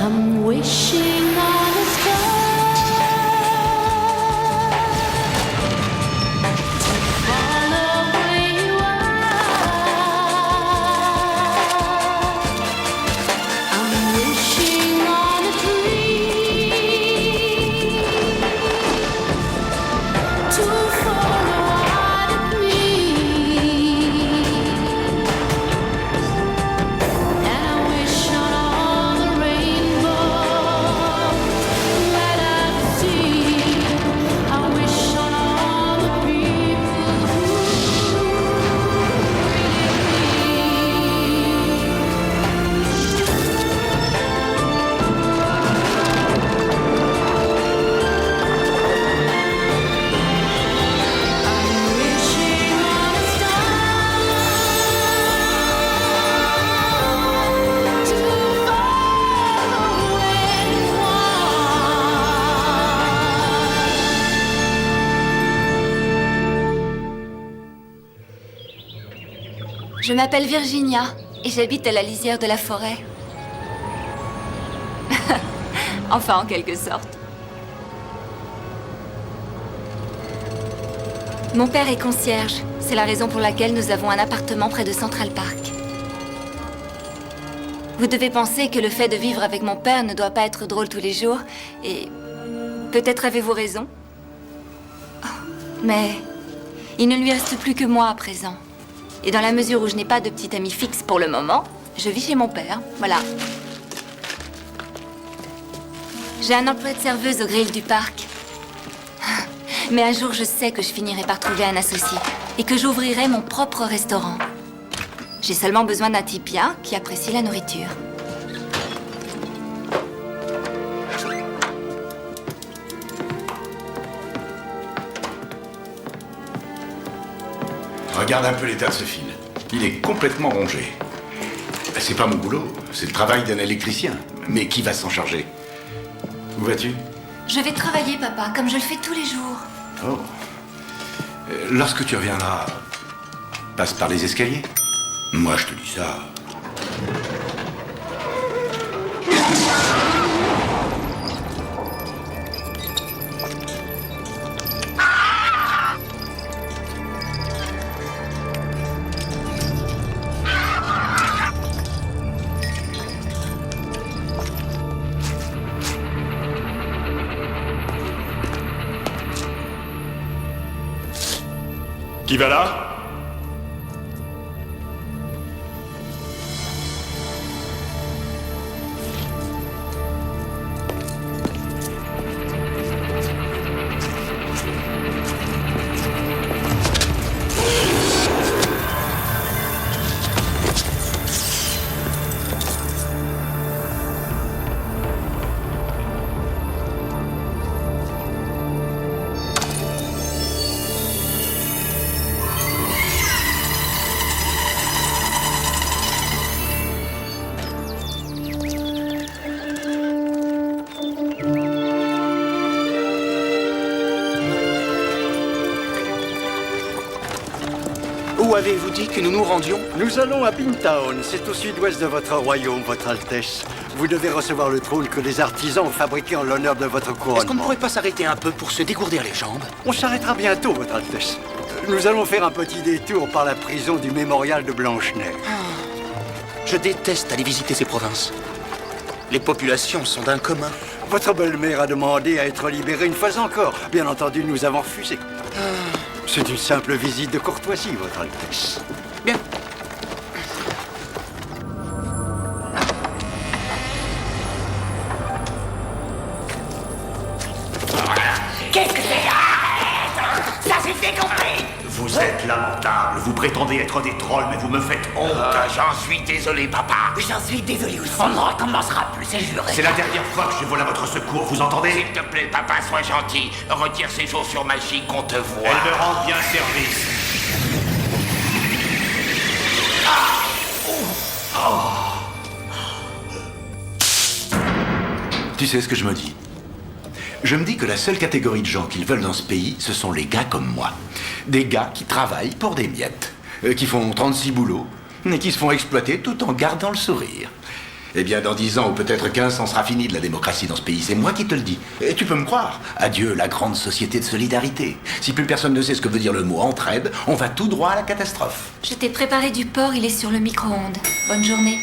I'm wishing on a star to follow where you are. I'm wishing on a dream to follow out of me. And I wish on all the rainbow that I see. I wish on all the people who I'm wishing on a star to follow where you are. Je m'appelle Virginia et j'habite à la lisière de la forêt. Enfin, en quelque sorte. Mon père est concierge. C'est la raison pour laquelle nous avons un appartement près de Central Park. Vous devez penser que le fait de vivre avec mon père ne doit pas être drôle tous les jours, et peut-être avez-vous raison. Oh, mais il ne lui reste plus que moi à présent. Et dans la mesure où je n'ai pas de petite amie fixe pour le moment, je vis chez mon père, voilà. J'ai un emploi de serveuse au grill du parc. Mais un jour, je sais que je finirai par trouver un associé et que j'ouvrirai mon propre restaurant. J'ai seulement besoin d'un type bien qui apprécie la nourriture. Regarde un peu l'état de ce fil. Il est complètement rongé. C'est pas mon boulot, c'est le travail d'un électricien. Mais qui va s'en charger? Où vas-tu? Je vais travailler, papa, comme je le fais tous les jours. Oh. Lorsque tu reviendras, passe par les escaliers. Moi, je te dis ça. Qui va là? Où avez-vous dit que nous nous rendions? Nous allons à Pintown, c'est au sud-ouest de votre royaume, votre Altesse. Vous devez recevoir le trône que les artisans ont fabriqué en l'honneur de votre couronnement. Est-ce qu'on ne pourrait pas s'arrêter un peu pour se dégourdir les jambes? On s'arrêtera bientôt, votre Altesse. Nous allons faire un petit détour par la prison du mémorial de Blanche-Neige. Je déteste aller visiter ces provinces. Les populations sont d'un commun. Votre belle-mère a demandé à être libérée une fois encore. Bien entendu, nous avons refusé. C'est une simple visite de courtoisie, votre Altesse. Bien. Qu'est-ce que c'est? Arrête! Ça suffit compris! Vous êtes lamentable, vous prétendez être des trolls, mais vous me faites honte. J'en suis désolé, papa. J'en suis désolé aussi. On ne recommencera plus, c'est juré. C'est la dernière fois que je vole à votre secours, vous entendez? S'il te plaît, papa, sois gentil. Retire ces chaussures magiques qu'on te voit. Elle me rend bien service. Tu sais ce que je me dis? Je me dis que la seule catégorie de gens qu'ils veulent dans ce pays, ce sont les gars comme moi. Des gars qui travaillent pour des miettes, qui font 36 boulots, et qui se font exploiter tout en gardant le sourire. Eh bien, dans 10 ans ou peut-être 15, ça en sera fini de la démocratie dans ce pays. C'est moi qui te le dis. Et tu peux me croire. Adieu la grande société de solidarité. Si plus personne ne sait ce que veut dire le mot entraide, on va tout droit à la catastrophe. Je t'ai préparé du porc, il est sur le micro-ondes. Bonne journée.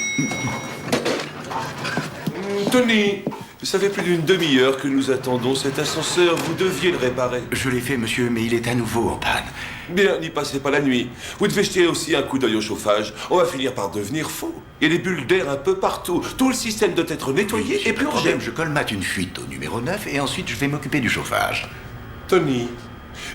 Tony, ça fait plus d'une demi-heure que nous attendons cet ascenseur. Vous deviez le réparer. Je l'ai fait, monsieur, mais il est à nouveau en panne. Bien, n'y passez pas la nuit. Vous devez jeter aussi un coup d'œil au chauffage. On va finir par devenir fou. Il y a des bulles d'air un peu partout. Tout le système doit être nettoyé et plus purgé. je colmate une fuite au numéro 9 et ensuite je vais m'occuper du chauffage. Tony,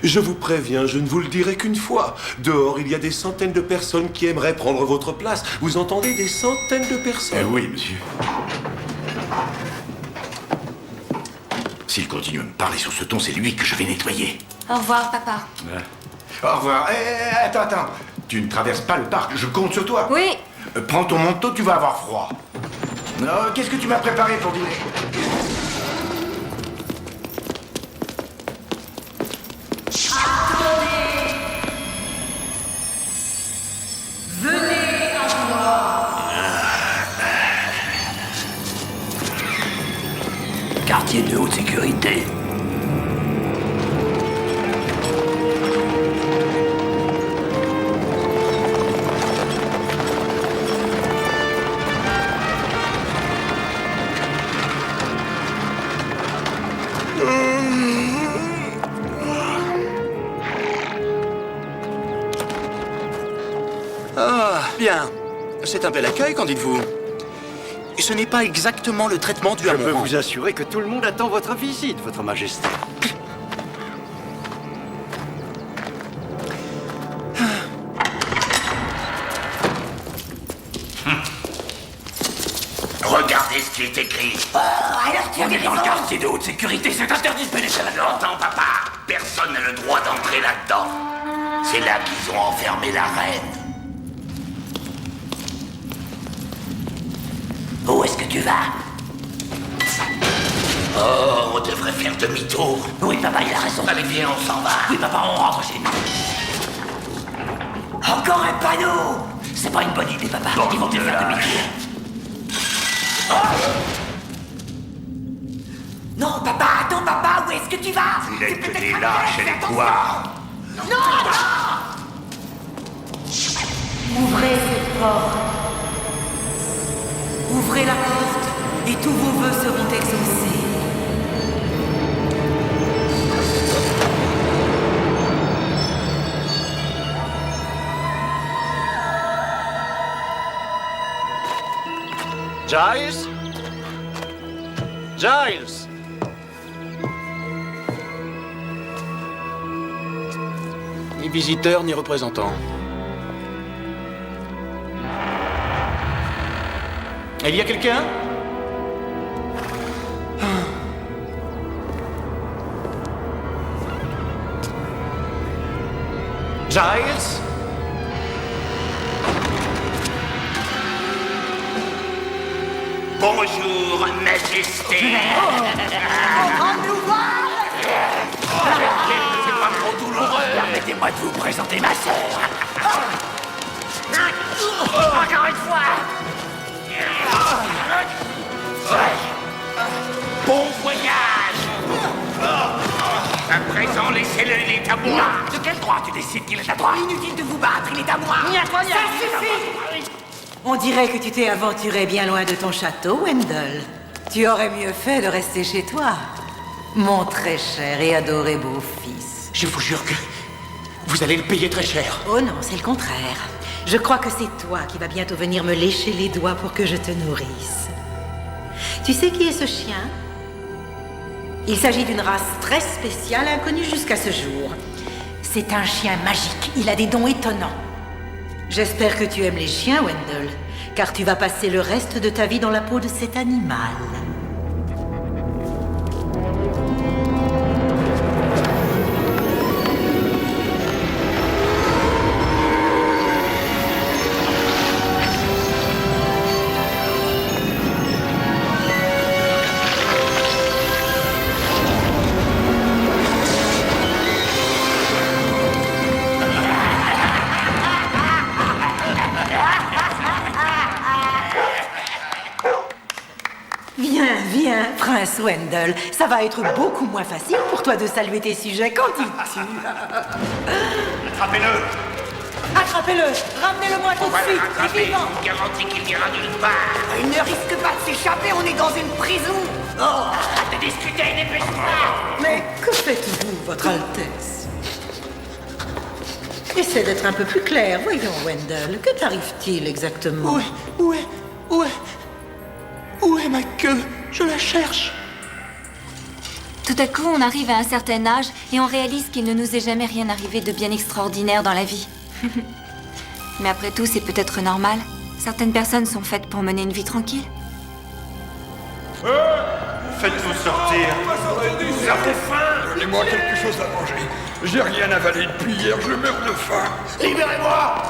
je vous préviens, je ne vous le dirai qu'une fois. Dehors, il y a des centaines de personnes qui aimeraient prendre votre place. Vous entendez, des centaines de personnes. Oui, monsieur. S'il continue à me parler sur ce ton, c'est lui que je vais nettoyer. Au revoir, papa. Au revoir. Attends. Tu ne traverses pas le parc, je compte sur toi. Oui. Prends ton manteau, tu vas avoir froid. Qu'est-ce que tu m'as préparé pour dîner? Quartier de haute sécurité. Ah, bien. C'est un bel accueil, qu'en dites-vous? Ce n'est pas exactement le traitement dû à Je mon peux rang. vous assurer que tout le monde attend votre visite, votre majesté. Regardez ce qui est écrit. Alors tu es dans le quartier de haute sécurité, c'est interdit de pénétrer là-dedans. Entends, papa, personne n'a le droit d'entrer là-dedans. C'est là qu'ils ont enfermé la reine. Où est-ce que tu vas? Oh, on devrait faire demi-tour. Oui, papa, il a raison. Allez, viens, on s'en va. Oui, papa, on rentre chez nous. Encore un panneau. C'est pas une bonne idée, papa. Bon, ils vont te faire demi-tour. Non, papa, attends, papa, où est-ce que tu vas? Il est que des lâches et des couards. Ouvrez cette porte. Ouvrez la porte et tous vos vœux seront exaucés. Giles? Giles? Ni visiteurs, ni représentants. Il y a quelqu'un? Giles? Bonjour, majesté. C'est pas trop douloureux. Permettez-moi de vous présenter ma sœur. Encore une fois. Bon voyage. À présent, laissez-le, il est à moi. De quel droit tu décides qu'il est à toi? Inutile de vous battre, il est à moi. Ça suffit. On dirait que tu t'es aventuré bien loin de ton château, Wendell. Tu aurais mieux fait de rester chez toi. Mon très cher et adoré beau-fils. Je vous jure que vous allez le payer très cher. Oh non, c'est le contraire. Je crois que c'est toi qui vas bientôt venir me lécher les doigts pour que je te nourrisse. Tu sais qui est ce chien? Il s'agit d'une race très spéciale, inconnue jusqu'à ce jour. C'est un chien magique. Il a des dons étonnants. J'espère que tu aimes les chiens, Wendell, car tu vas passer le reste de ta vie dans la peau de cet animal. Viens, viens, Prince Wendell. Ça va être beaucoup moins facile pour toi de saluer tes sujets quand ils tuent. Attrapez-le! Attrapez-le! Ramenez-le-moi tout de suite! Rattrapez, Et vivant. je vous garantis qu'il n'ira nulle part. Il ne risque pas de s'échapper, on est dans une prison. Oh, arrête de discuter, dépêche-toi. Mais que faites-vous, Votre Altesse? Essaie d'être un peu plus clair. Voyons, Wendell, que t'arrive-t-il exactement? Où est ma queue? Je la cherche. Tout à coup, on arrive à un certain âge et on réalise qu'il ne nous est jamais rien arrivé de bien extraordinaire dans la vie. Mais après tout, c'est peut-être normal. Certaines personnes sont faites pour mener une vie tranquille. Faites-nous sortir. Vous avez faim? Donnez-moi quelque chose à manger. J'ai rien avalé depuis hier, je meurs de faim. Libérez-moi!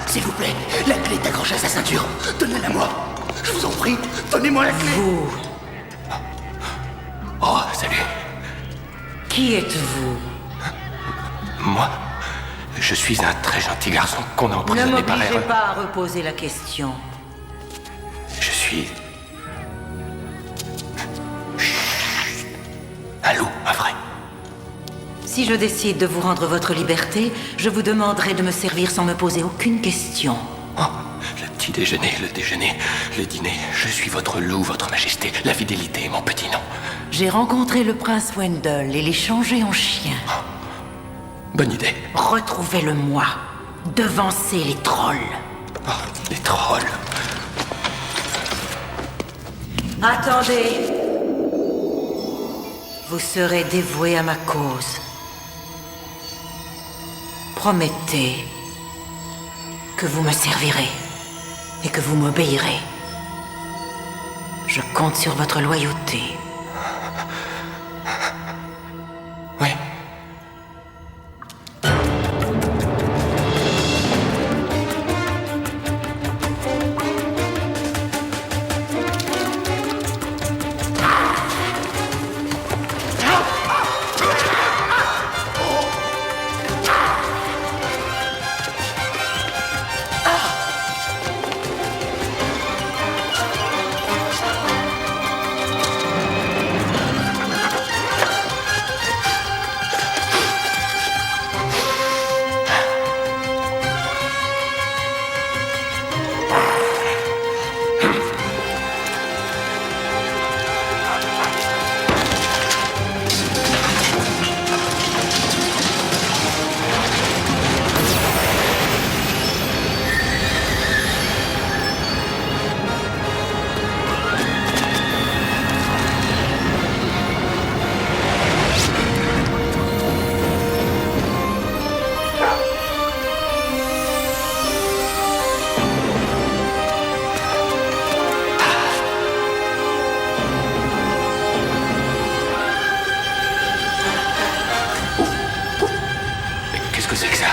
S'il vous plaît, la clé est accrochée à sa ceinture. Donnez-la moi. Je vous en prie, donnez-moi la clé. Vous, Oh, salut. qui êtes-vous? Moi, je suis un très gentil garçon qu'on a Ne emprisonné par m'obligez erreur. pas à reposer la question. Je suis... Chut. Un loup, un vrai. Si je décide de vous rendre votre liberté, je vous demanderai de me servir sans me poser aucune question. Oh, le petit déjeuner, le déjeuner, le dîner. Je suis votre loup, votre majesté. La fidélité est mon petit nom. J'ai rencontré le prince Wendell et l'ai changé en chien. Bonne idée. Retrouvez-le-moi. Devancez les trolls. Oh, les trolls. Attendez. Vous serez dévoué à ma cause. Promettez que vous me servirez et que vous m'obéirez. Je compte sur votre loyauté. Oui. Qu'est-ce que c'est que ça?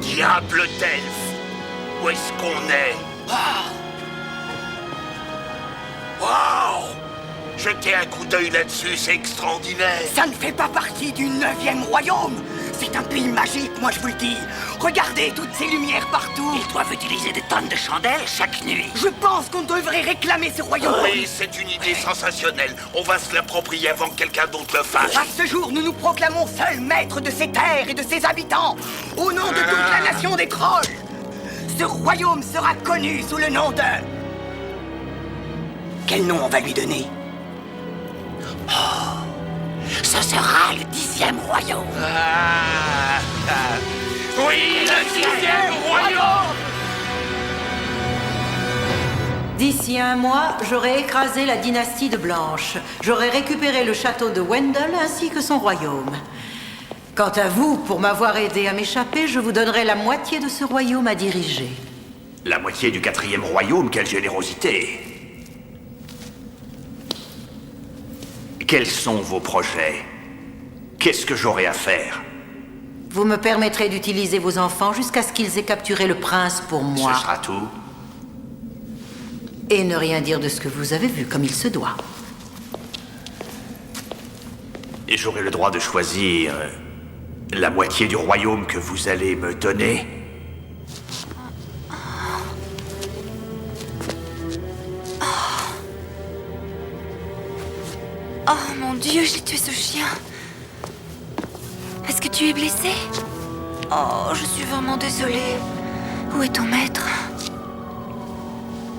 Diable d'elfe! Où est-ce qu'on est? Waouh! Jetez un coup d'œil là-dessus, c'est extraordinaire! Ça ne fait pas partie du 9e royaume. C'est un pays magique, moi je vous le dis. Regardez toutes ces lumières partout. Ils doivent utiliser des tonnes de chandelles chaque nuit. Je pense qu'on devrait réclamer ce royaume. Oui, c'est une idée sensationnelle. On va se l'approprier avant que quelqu'un d'autre le fasse. À ce jour, nous nous proclamons seuls maîtres de ces terres et de ses habitants, au nom de toute la nation des trolls. Ce royaume sera connu sous le nom de... Quel nom on va lui donner? Ce sera le 10e royaume. Oui, le 10e royaume. D'ici un mois, j'aurai écrasé la dynastie de Blanche. J'aurai récupéré le château de Wendell ainsi que son royaume. Quant à vous, pour m'avoir aidé à m'échapper, je vous donnerai la moitié de ce royaume à diriger. La moitié du 4e royaume, quelle générosité. Quels sont vos projets? Qu'est-ce que j'aurai à faire? Vous me permettrez d'utiliser vos enfants jusqu'à ce qu'ils aient capturé le prince pour moi. Ce sera tout? Et ne rien dire de ce que vous avez vu, comme il se doit. Et j'aurai le droit de choisir la moitié du royaume que vous allez me donner? Oh mon Dieu, j'ai tué ce chien. Est-ce que tu es blessé? Oh, je suis vraiment désolée. Où est ton maître?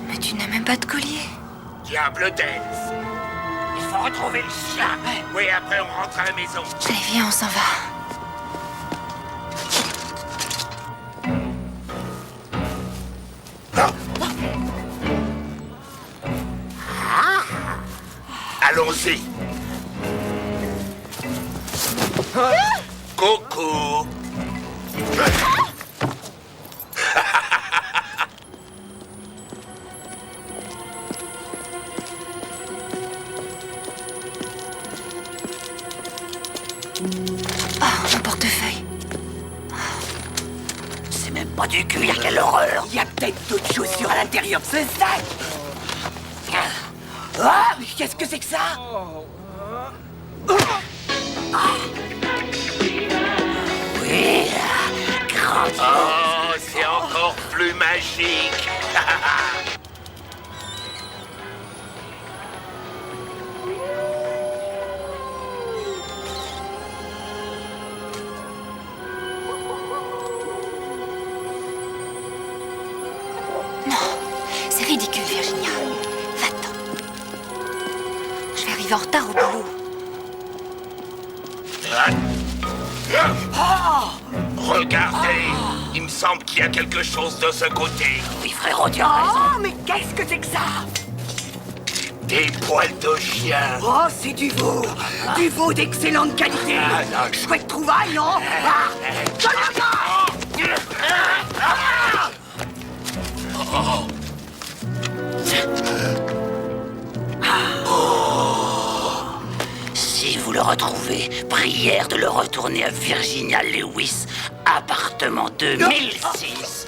Mais tu n'as même pas de collier. Diable d'Elfe. Il faut retrouver le chien. Oui, après on rentre à la maison. Allez, viens, on s'en va. Allons-y. Coucou. Oh, mon portefeuille. C'est même pas du cuir, quelle horreur. Il y a peut-être d'autres chaussures à l'intérieur de ce sac. Ah, mais qu'est-ce que c'est que ça? Oui, grand. Oh, c'est encore plus magique. C'est ridicule, Virginia. Va-t'en. Je vais arriver en retard au boulot. Regardez, il me semble qu'il y a quelque chose de ce côté. Oui, frérot, tu as raison. Oh, mais qu'est-ce que c'est que ça? Des poils de chien. Oh, c'est du veau. Du veau d'excellente qualité. Chouette trouvaille, non? Si vous le retrouvez, prière de le retourner à Virginia Lewis, appartement 2006,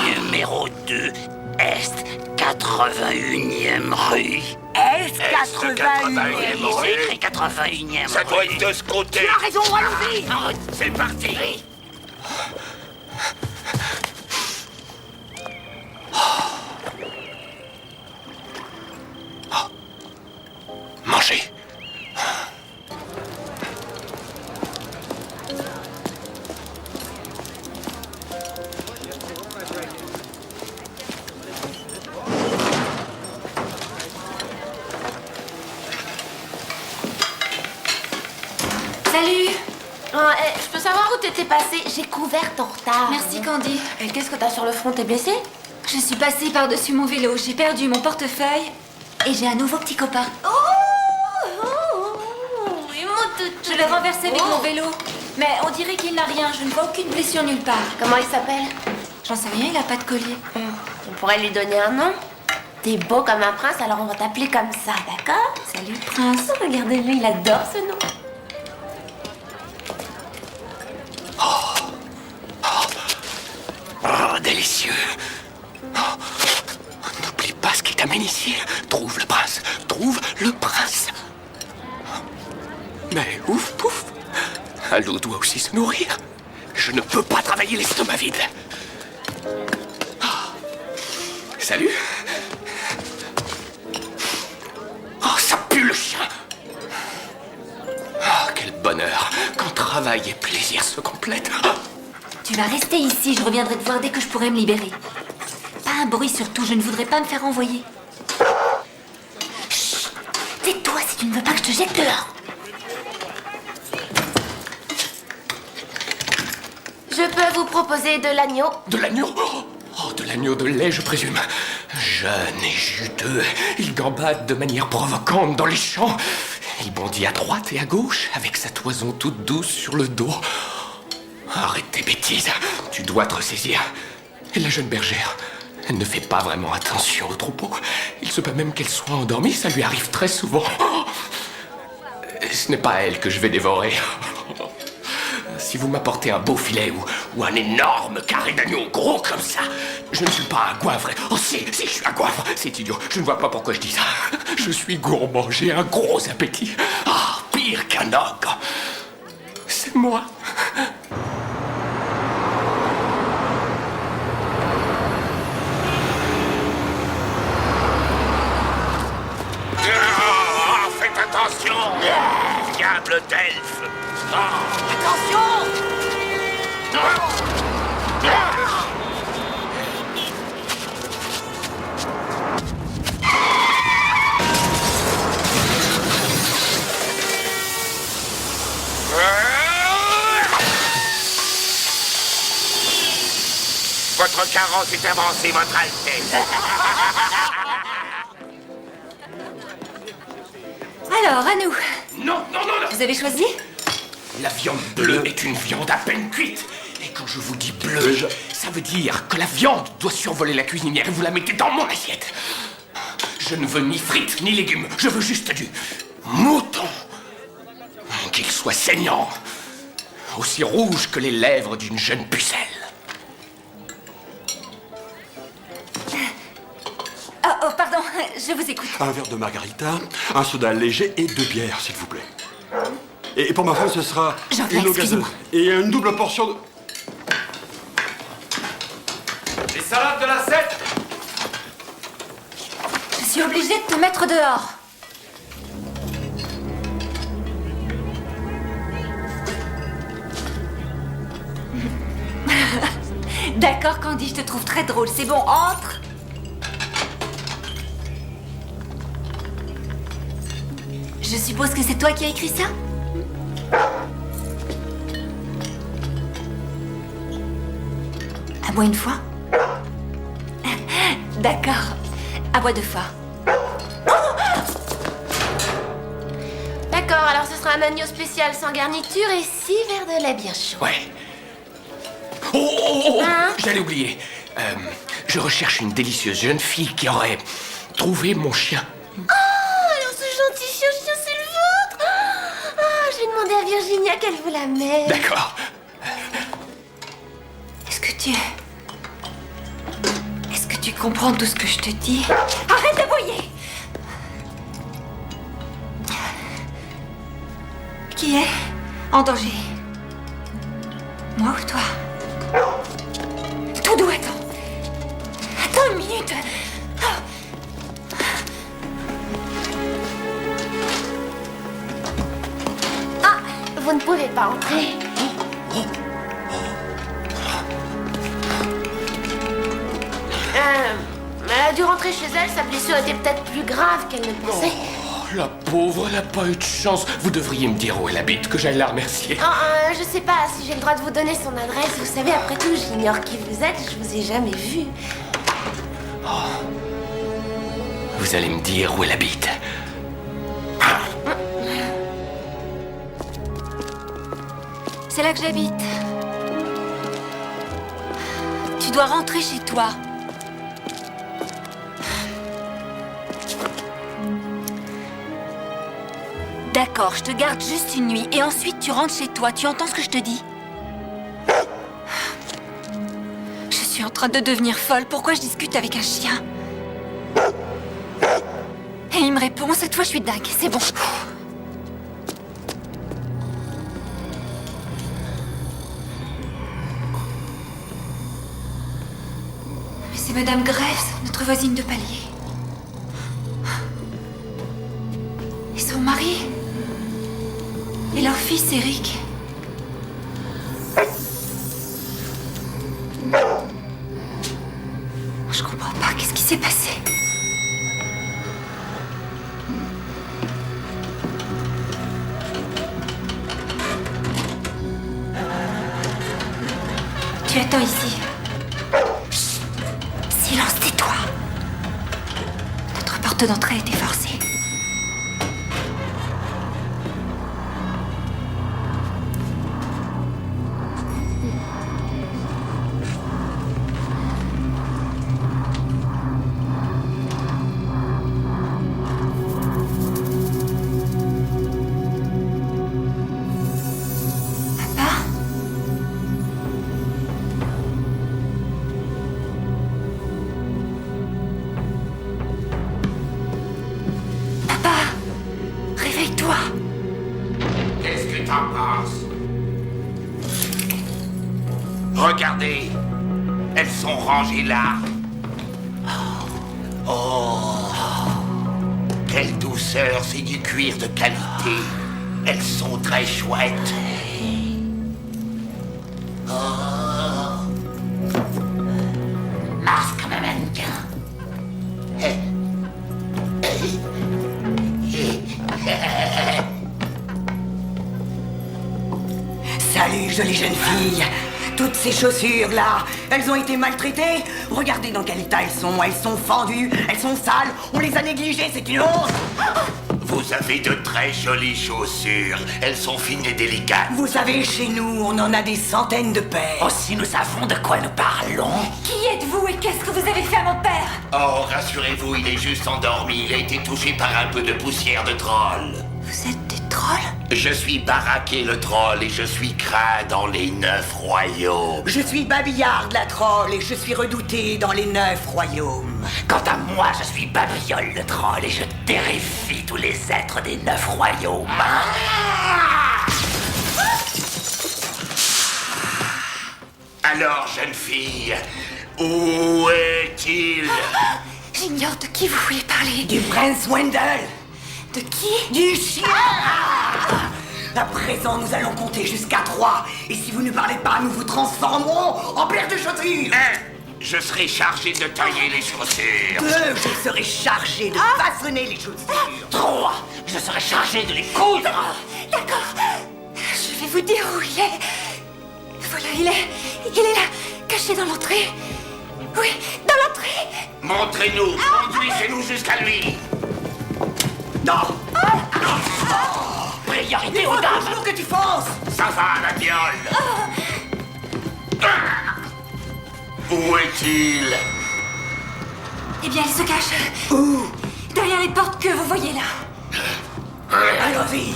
numéro 2, Est, 81e rue. Est, 81e C'est écrit 81e. Ça doit être de ce côté. Tu as raison, allons-y. C'est parti. Mangez. Salut. Je peux savoir où t'étais passée? J'ai couvert ton retard. Merci, Candy. Et qu'est-ce que t'as sur le front? T'es blessée? Je suis passée par-dessus mon vélo. J'ai perdu mon portefeuille. Et j'ai un nouveau petit copain. Je l'ai renversé avec mon vélo. Mais on dirait qu'il n'a rien. Je ne vois aucune blessure nulle part. Comment il s'appelle? J'en sais rien, il a pas de collier. On pourrait lui donner un nom. T'es beau comme un prince, alors on va t'appeler comme ça, d'accord? Salut, prince. Regardez-le, il adore ce nom. Oh, délicieux. Oh, n'oublie pas ce qui t'amène ici. Trouve le prince. Trouve le prince. Mais ouf, pouf. Un loup doit aussi se nourrir. Je ne peux pas travailler l'estomac vide. Oh. Salut. Oh, ça pue le chien. Oh, quel bonheur quand travail et plaisir se complètent. Oh. Tu vas rester ici, je reviendrai te voir dès que je pourrai me libérer. Pas un bruit surtout, je ne voudrais pas me faire envoyer. Chut. Tais-toi si tu ne veux pas que je te jette dehors. vous proposer de l'agneau. De l'agneau? Oh, de l'agneau de lait, je présume. Jeune et juteux, il gambade de manière provocante dans les champs. Il bondit à droite et à gauche, avec sa toison toute douce sur le dos. Arrête tes bêtises, tu dois te ressaisir. Et la jeune bergère, elle ne fait pas vraiment attention au troupeau. Il se peut même qu'elle soit endormie, ça lui arrive très souvent. Ce n'est pas elle que je vais dévorer. Si vous m'apportez un beau filet ou un énorme carré d'agneau gros comme ça, je ne suis pas un goinfre. Oh si, je suis un goinfre. C'est idiot, je ne vois pas pourquoi je dis ça. Je suis gourmand, j'ai un gros appétit. Ah, pire qu'un ogre. C'est moi. Oh, faites attention! Diable d'elfe! Attention! Votre carrosse est avancé, votre Altesse. Alors, à nous. Non. Vous avez choisi? La viande bleue est une viande à peine cuite. Et quand je vous dis bleue, ça veut dire que la viande doit survoler la cuisinière et vous la mettez dans mon assiette. Je ne veux ni frites ni légumes, je veux juste du mouton. Qu'il soit saignant, aussi rouge que les lèvres d'une jeune pucelle. Oh, pardon, je vous écoute. Un verre de margarita, un soda léger et 2 bières, s'il vous plaît. Et pour ma femme, ce sera J'en viens, une eau gazeuse. excusez-moi. Et une double portion de... Les salades de la 7. Je suis obligée de te mettre dehors. D'accord, Candy, je te trouve très drôle. C'est bon, entre. Je suppose que c'est toi qui as écrit ça? À boire une fois? D'accord. À boire 2 fois. D'accord, alors ce sera un agneau spécial sans garniture et 6 verres de lait bien chaud. Ouais. Oh, Hein? j'allais oublier. Je recherche une délicieuse jeune fille qui aurait trouvé mon chien. Oh, alors ce gentil chien, c'est le vôtre. Ah, je vais demander à Virginia qu'elle vous la mette. D'accord. Est-ce que tu comprends tout ce que je te dis? Arrête d'aboyer! Qui est en danger? Moi ou toi? Todo, attends. Attends une minute. Ah, vous ne pouvez pas entrer. Elle a dû rentrer chez elle, sa blessure était peut-être plus grave qu'elle ne pensait. Oh, la pauvre, elle n'a pas eu de chance. Vous devriez me dire où elle habite, que j'aille la remercier. Je sais pas si j'ai le droit de vous donner son adresse. Vous savez, après tout, j'ignore qui vous êtes, je vous ai jamais vu. Vous allez me dire où elle habite. C'est là que j'habite. Tu dois rentrer chez toi. D'accord, je te garde juste une nuit et ensuite tu rentres chez toi. Tu entends ce que je te dis? Je suis en train de devenir folle. Pourquoi je discute avec un chien? Et il me répond, cette fois je suis dingue. C'est bon. Mais c'est Madame Graves, notre voisine de palier. Et son mari? Et leur fils, Eric. Je comprends pas, qu'est-ce qui s'est passé? Tu attends ici. Chut. Silence, tais-toi. Notre porte d'entrée a été forcée. Réveille-toi. Qu'est-ce que t'en penses? Regardez, elles sont rangées là. Oh, quelle douceur, c'est du cuir de qualité. Elles sont très chouettes. Oh. Marche comme un mannequin. Salut, jolie jeune fille. Toutes ces chaussures-là, elles ont été maltraitées. Regardez dans quel état elles sont fendues, elles sont sales, on les a négligées, c'est une honte. Vous avez de très jolies chaussures. Elles sont fines et délicates. Vous savez, chez nous, on en a des centaines de paires. Oh, si nous savons de quoi nous parlons. Qui êtes-vous et qu'est-ce que vous avez fait à mon père? Oh, rassurez-vous, il est juste endormi. Il a été touché par un peu de poussière de troll. Vous êtes des trolls? Je suis Baraké le troll et je suis craint dans les 9 royaumes. Je suis Babillard la troll et je suis redouté dans les 9 royaumes. Quant à moi, je suis Babiole le troll et je terrifie tous les êtres des 9 royaumes. Alors, jeune fille, où est-il? J'ignore de qui vous voulez parler. Du prince Wendell. De qui? Du chien. À présent, nous allons compter jusqu'à 3. Et si vous ne parlez pas, nous vous transformerons en paire de chaussures. 1. Je serai chargé de tailler les chaussures. 2. Je serai chargé de façonner les chaussures. 3. Je serai chargé de les coudre. D'accord. Je vais vous dire où il est. Voilà, il est là, caché dans l'entrée. Oui, dans l'entrée. Montrez-nous, conduisez-nous jusqu'à lui. Non. Priorité Il aux faut dames. toujours que tu fonces. Ça va, la viole. Où est-il? Eh bien, il se cache. Où? Derrière les portes que vous voyez là. Allons-y.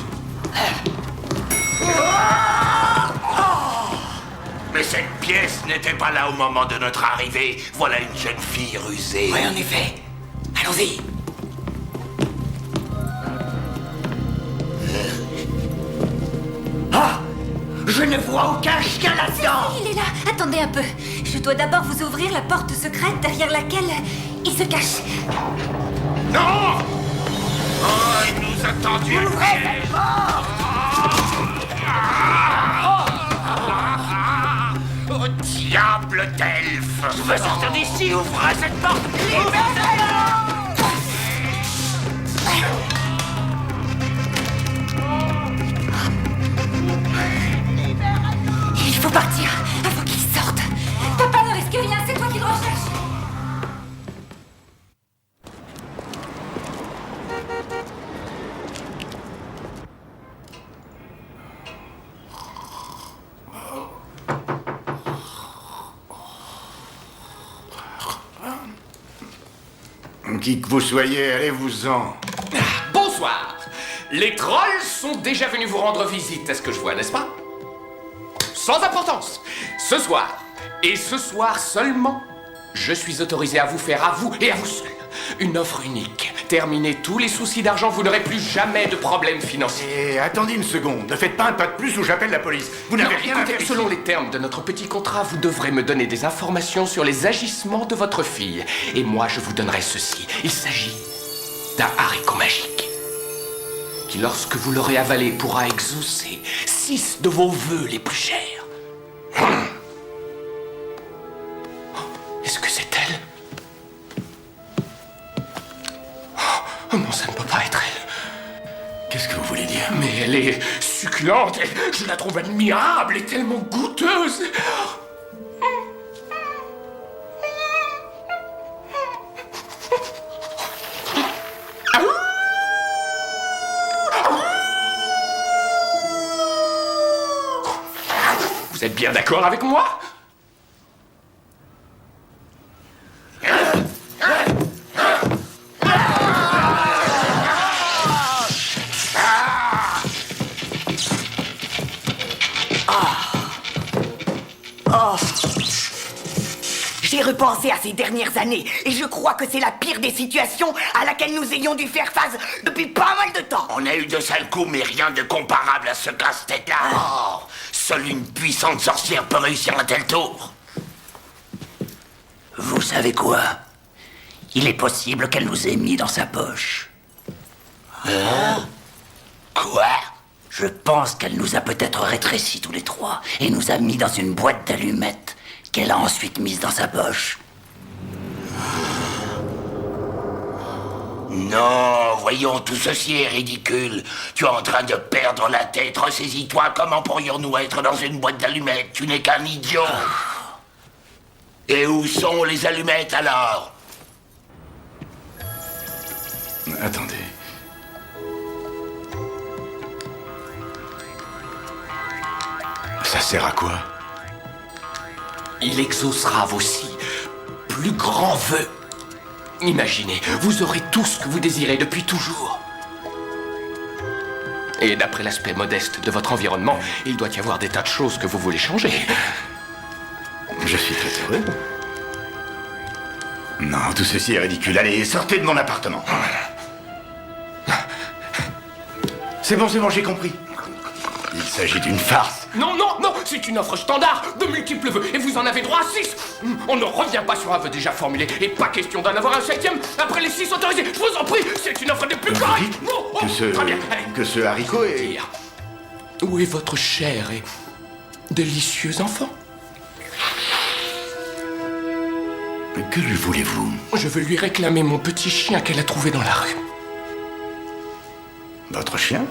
Mais cette pièce n'était pas là au moment de notre arrivée. Voilà une jeune fille rusée. Oui, en effet. Allons-y. Ah! Je ne vois aucun chien là-dedans. Il est là. Attendez un peu. Je dois d'abord vous ouvrir la porte secrète derrière laquelle il se cache. Non! Oh, il nous a tendu le piège. Oh, diable d'elfe! Je veux sortir d'ici, ouvrez cette porte! Il faut partir avant qu'il sorte. Papa ne risque rien, c'est toi qui le recherches. Qui que vous soyez, allez-vous-en. Bonsoir. Les trolls sont déjà venus vous rendre visite, est-ce que je vois, n'est-ce pas? Sans importance. Ce soir, et ce soir seulement, je suis autorisé à vous faire, à vous et à vous seul, une offre unique. Terminez tous les soucis d'argent, vous n'aurez plus jamais de problème financier. Et attendez une seconde, ne faites pas un pas de plus ou j'appelle la police. Vous n'avez rien à faire ici. Selon les termes de notre petit contrat, vous devrez me donner des informations sur les agissements de votre fille. Et moi, je vous donnerai ceci. Il s'agit d'un haricot magique qui, lorsque vous l'aurez avalé, pourra exaucer 6 de vos vœux les plus chers. Est-ce que c'est elle? Oh non, ça ne peut pas être elle. Qu'est-ce que vous voulez dire? Mais elle est succulente, je la trouve admirable et tellement goûteuse. Vous êtes bien d'accord avec moi? J'ai repensé à ces dernières années et je crois que c'est la pire des situations à laquelle nous ayons dû faire face depuis pas mal de temps. On a eu de sales coups, mais rien de comparable à ce casse-tête-là. Oh, seule une puissante sorcière peut réussir un tel tour. Vous savez quoi? Il est possible qu'elle nous ait mis dans sa poche. Hein? Quoi? Je pense qu'elle nous a peut-être rétrécis tous les trois et nous a mis dans une boîte d'allumettes qu'elle a ensuite mise dans sa poche. Non, voyons, tout ceci est ridicule. Tu es en train de perdre la tête. Ressaisis-toi, comment pourrions-nous être dans une boîte d'allumettes? Tu n'es qu'un idiot. Et où sont les allumettes alors? Attendez. Ça sert à quoi? Il exaucera vos plus grands vœux. Imaginez, vous aurez tout ce que vous désirez depuis toujours. Et d'après l'aspect modeste de votre environnement, il doit y avoir des tas de choses que vous voulez changer. Je suis très heureux. Non, tout ceci est ridicule. Allez, sortez de mon appartement. C'est bon, j'ai compris. Il s'agit d'une farce. Non, non, non, c'est une offre standard, de multiples vœux, et vous en avez droit à 6. On ne revient pas sur un vœu déjà formulé, et pas question d'en avoir un 7e après les 6 autorisés. Je vous en prie, c'est une offre des plus correctes. Très bien, allez. Que ce haricot est... Où est votre cher et délicieux enfant? Que lui voulez-vous? Je veux lui réclamer mon petit chien qu'elle a trouvé dans la rue. Votre chien?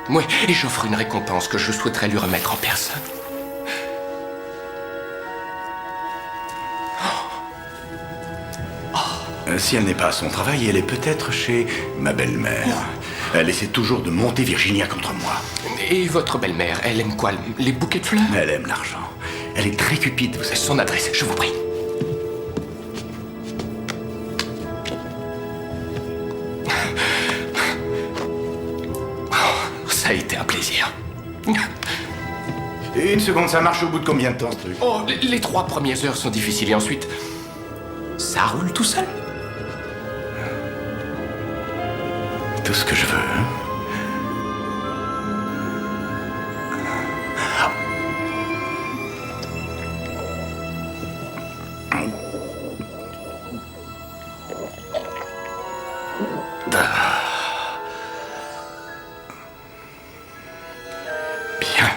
Oui, et j'offre une récompense que je souhaiterais lui remettre en personne. Si elle n'est pas à son travail, elle est peut-être chez ma belle-mère. Elle essaie toujours de monter Virginia contre moi. Et votre belle-mère, elle aime quoi? Les bouquets de fleurs? Elle aime l'argent. Elle est très cupide, vous savez. Son adresse, je vous prie. Ça a été un plaisir. Une seconde, ça marche au bout de combien de temps, ce truc? Oh, les 3 premières heures sont difficiles et ensuite, ça roule tout seul. Tout ce que je veux. Bien.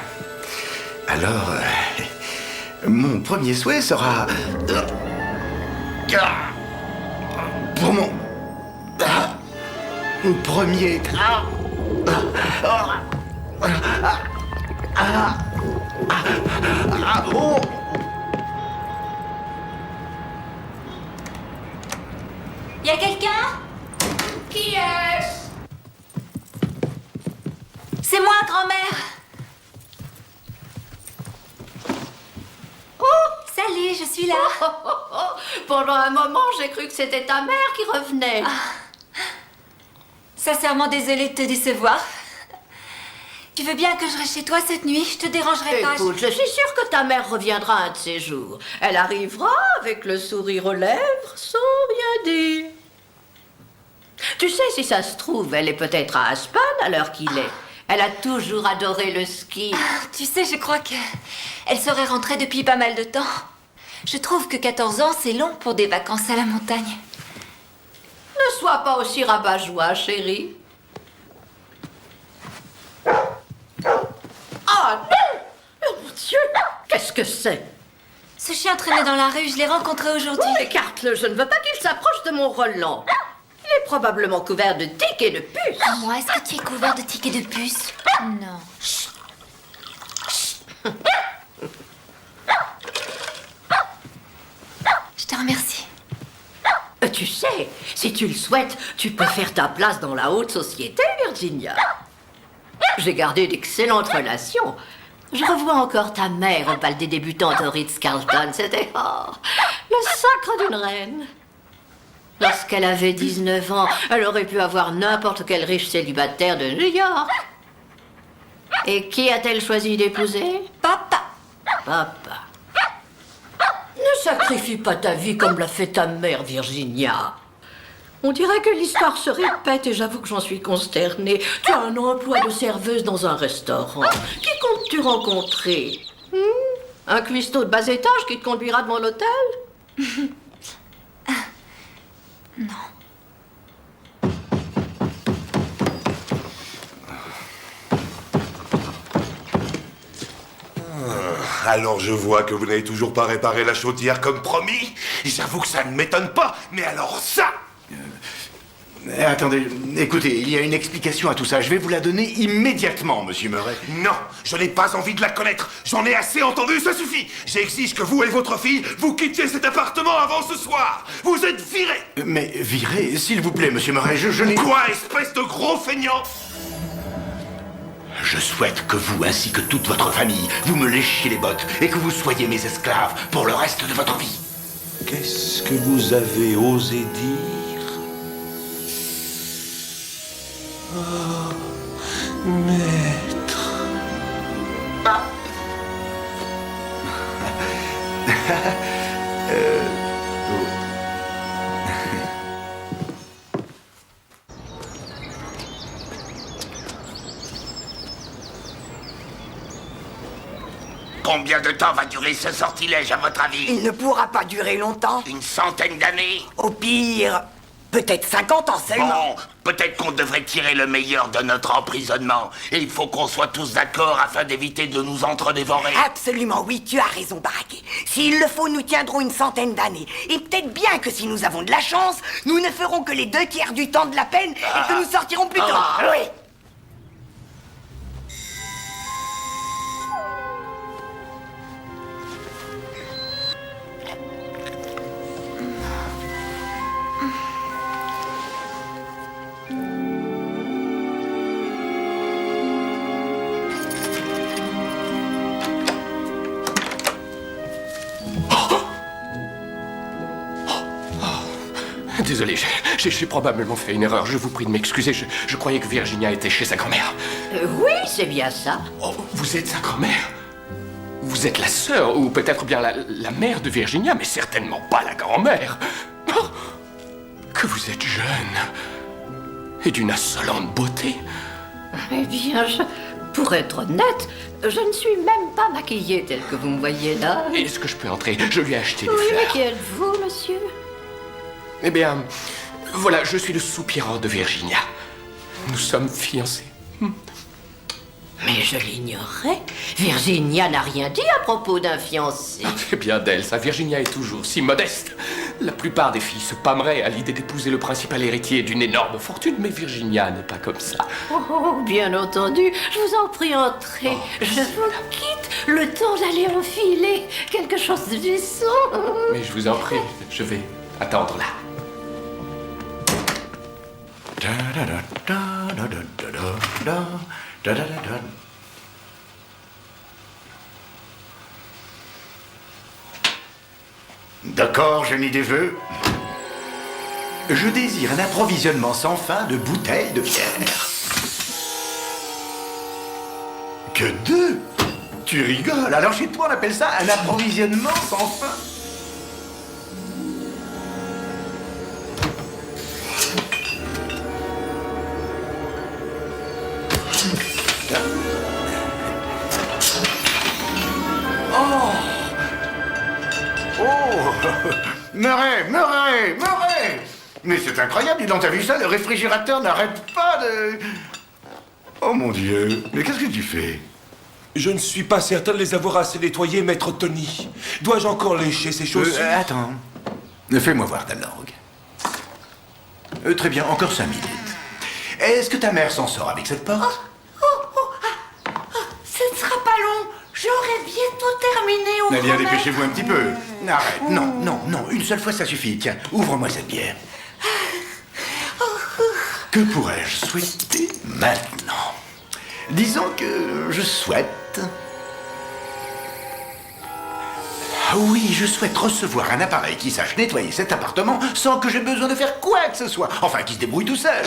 Alors, mon premier souhait sera... pour mon... premier... oh. Y a quelqu'un? Qui est-ce? C'est moi, grand-mère. Oh, salut, je suis là. Pendant un moment, j'ai cru que c'était ta mère qui revenait. Sincèrement désolée de te décevoir. Tu veux bien que je reste chez toi cette nuit? Je te dérangerai pas. Écoute, je suis sûre que ta mère reviendra un de ces jours. Elle arrivera avec le sourire aux lèvres, sans rien dire. Tu sais, si ça se trouve, elle est peut-être à Aspen à l'heure qu'il est. Elle a toujours adoré le ski. Tu sais, je crois que elle serait rentrée depuis pas mal de temps. Je trouve que 14 ans, c'est long pour des vacances à la montagne. Ne sois pas aussi rabat-joie, chérie. Ah non! Oh mon Dieu! Qu'est-ce que c'est? Ce chien traînait dans la rue, je l'ai rencontré aujourd'hui. Oh, écarte-le, je ne veux pas qu'il s'approche de mon Roland. Il est probablement couvert de tiques et de puces. Ah, moi, est-ce que tu es couvert de tiques et de puces? Non. Chut. Chut. Je te remercie. Tu sais, si tu le souhaites, tu peux faire ta place dans la haute société, Virginia. J'ai gardé d'excellentes relations. Je revois encore ta mère au bal des débutantes au Ritz-Carlton. C'était le sacre d'une reine. Lorsqu'elle avait 19 ans, elle aurait pu avoir n'importe quel riche célibataire de New York. Et qui a-t-elle choisi d'épouser? Papa. Papa. Ne sacrifie pas ta vie comme l'a fait ta mère, Virginia. On dirait que l'histoire se répète et j'avoue que j'en suis consternée. Tu as un emploi de serveuse dans un restaurant. Qui comptes-tu rencontrer? Un cuistot de bas étage qui te conduira devant l'hôtel? Non. Alors je vois que vous n'avez toujours pas réparé la chaudière comme promis. J'avoue que ça ne m'étonne pas, mais alors ça... Attendez, écoutez, il y a une explication à tout ça. Je vais vous la donner immédiatement, monsieur Murray. Non, je n'ai pas envie de la connaître. J'en ai assez entendu, ça suffit. J'exige que vous et votre fille, vous quittiez cet appartement avant ce soir. Vous êtes virés. Mais viré, s'il vous plaît, monsieur Murray, je n'ai... Quoi, espèce de gros feignant? Je souhaite que vous, ainsi que toute votre famille, vous me léchiez les bottes et que vous soyez mes esclaves pour le reste de votre vie. Qu'est-ce que vous avez osé dire? Oh, maître. Combien de temps va durer ce sortilège, à votre avis? Il ne pourra pas durer longtemps. Une centaine d'années? Au pire, peut-être 50 ans seulement. Bon, peut-être qu'on devrait tirer le meilleur de notre emprisonnement. Et il faut qu'on soit tous d'accord afin d'éviter de nous entre-dévorer. Absolument, oui, tu as raison, Baraquet. S'il le faut, nous tiendrons une centaine d'années. Et peut-être bien que si nous avons de la chance, nous ne ferons que les 2/3 du temps de la peine et que nous sortirons plus tôt. Oui. Désolé, j'ai probablement fait une erreur. Je vous prie de m'excuser. Je croyais que Virginia était chez sa grand-mère. Oui, c'est bien ça. Oh, vous êtes sa grand-mère? Vous êtes la sœur, ou peut-être bien la mère de Virginia, mais certainement pas la grand-mère. Oh, que vous êtes jeune. Et d'une insolente beauté. Eh bien, pour être honnête, je ne suis même pas maquillée telle que vous me voyez là. Est-ce que je peux entrer? Je lui ai acheté des Oui, fleurs. mais qui êtes-vous, monsieur? Eh bien, voilà, je suis le soupirant de Virginia. Nous sommes fiancés. Mais je l'ignorais. Virginia n'a rien dit à propos d'un fiancé. C'est bien d'elle, ça. Virginia est toujours si modeste. La plupart des filles se pâmeraient à l'idée d'épouser le principal héritier d'une énorme fortune, mais Virginia n'est pas comme ça. Oh, bien entendu. Je vous en prie, entrez. Je vous quitte le temps d'aller enfiler quelque chose de décent. Mais je vous en prie, je vais attendre là. D'accord, génie des vœux. Je désire un approvisionnement sans fin de bouteilles de bière. Que deux? Tu rigoles. Alors chez toi, on appelle ça un approvisionnement sans fin? Murray! Mais c'est incroyable, dis donc, t'as vu ça? Le réfrigérateur n'arrête pas de... Oh mon Dieu, mais qu'est-ce que tu fais? Je ne suis pas certain de les avoir assez nettoyés, maître Tony. Dois-je encore lécher ces chaussures? Attends. Fais-moi voir ta langue. Très bien, encore 5 minutes. Est-ce que ta mère s'en sort avec cette porte? Ce ne sera pas long. J'aurai bientôt terminé au Eh bien, grand-mère. dépêchez-vous un petit peu. Arrête. Non. Une seule fois, ça suffit. Tiens, ouvre-moi cette bière. Que pourrais-je souhaiter maintenant? Disons que je souhaite Oui, je souhaite recevoir un appareil qui sache nettoyer cet appartement sans que j'ai besoin de faire quoi que ce soit. Enfin, qui se débrouille tout seul.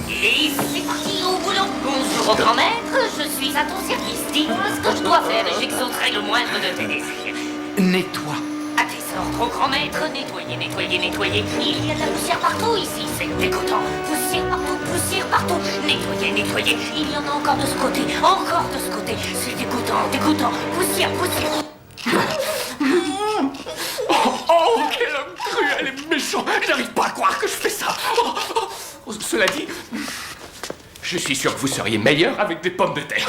Et c'est parti au boulot. Bonjour, grand maître, je suis à ton service. Dis-moi ce que je dois faire et j'exaucerai le moindre de tes désirs. Nettoie. À tes ordres, grand maître, nettoyer, nettoyer, nettoyer. Il y a de la poussière partout ici, c'est dégoûtant. Poussière partout, nettoyer, nettoyer. Il y en a encore de ce côté, C'est dégoûtant, dégoûtant. Poussière. Oh, quel homme cruel et méchant. J'arrive pas à croire que je fais ça. Cela dit, je suis sûr que vous seriez meilleur avec des pommes de terre.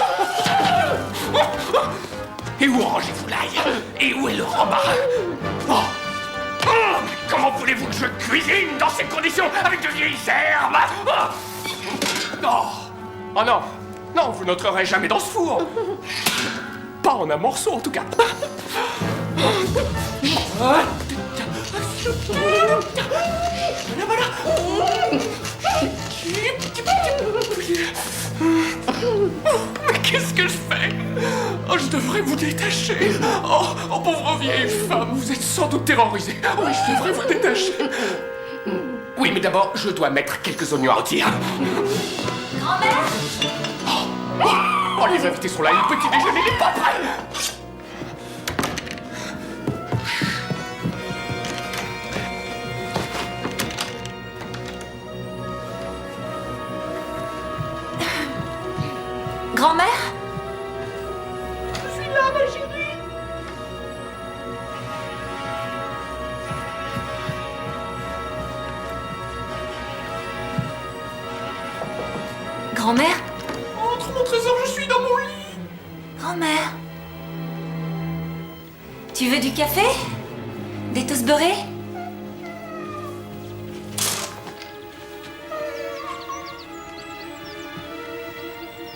Et où rangez-vous l'ail? Et où est le romarin? Mais comment voulez-vous que je cuisine dans ces conditions avec de vieilles herbes? Oh non, non, vous n'entrerez jamais dans ce four. Pas en un morceau en tout cas. Mais qu'est-ce que je fais? Oh, je devrais vous détacher. Oh, pauvre vieille femme, vous êtes sans doute terrorisée. Oui, je devrais vous détacher. Oui, mais d'abord, je dois mettre quelques oignons à rôtir. Grand-mère? Oh, les invités sont là, le petit déjeuner n'est pas prêt. Grand-mère? Je suis là, ma chérie. Grand-mère? Entre mon trésor, je suis dans mon lit. Grand-mère? Tu veux du café? Des toasts beurrés?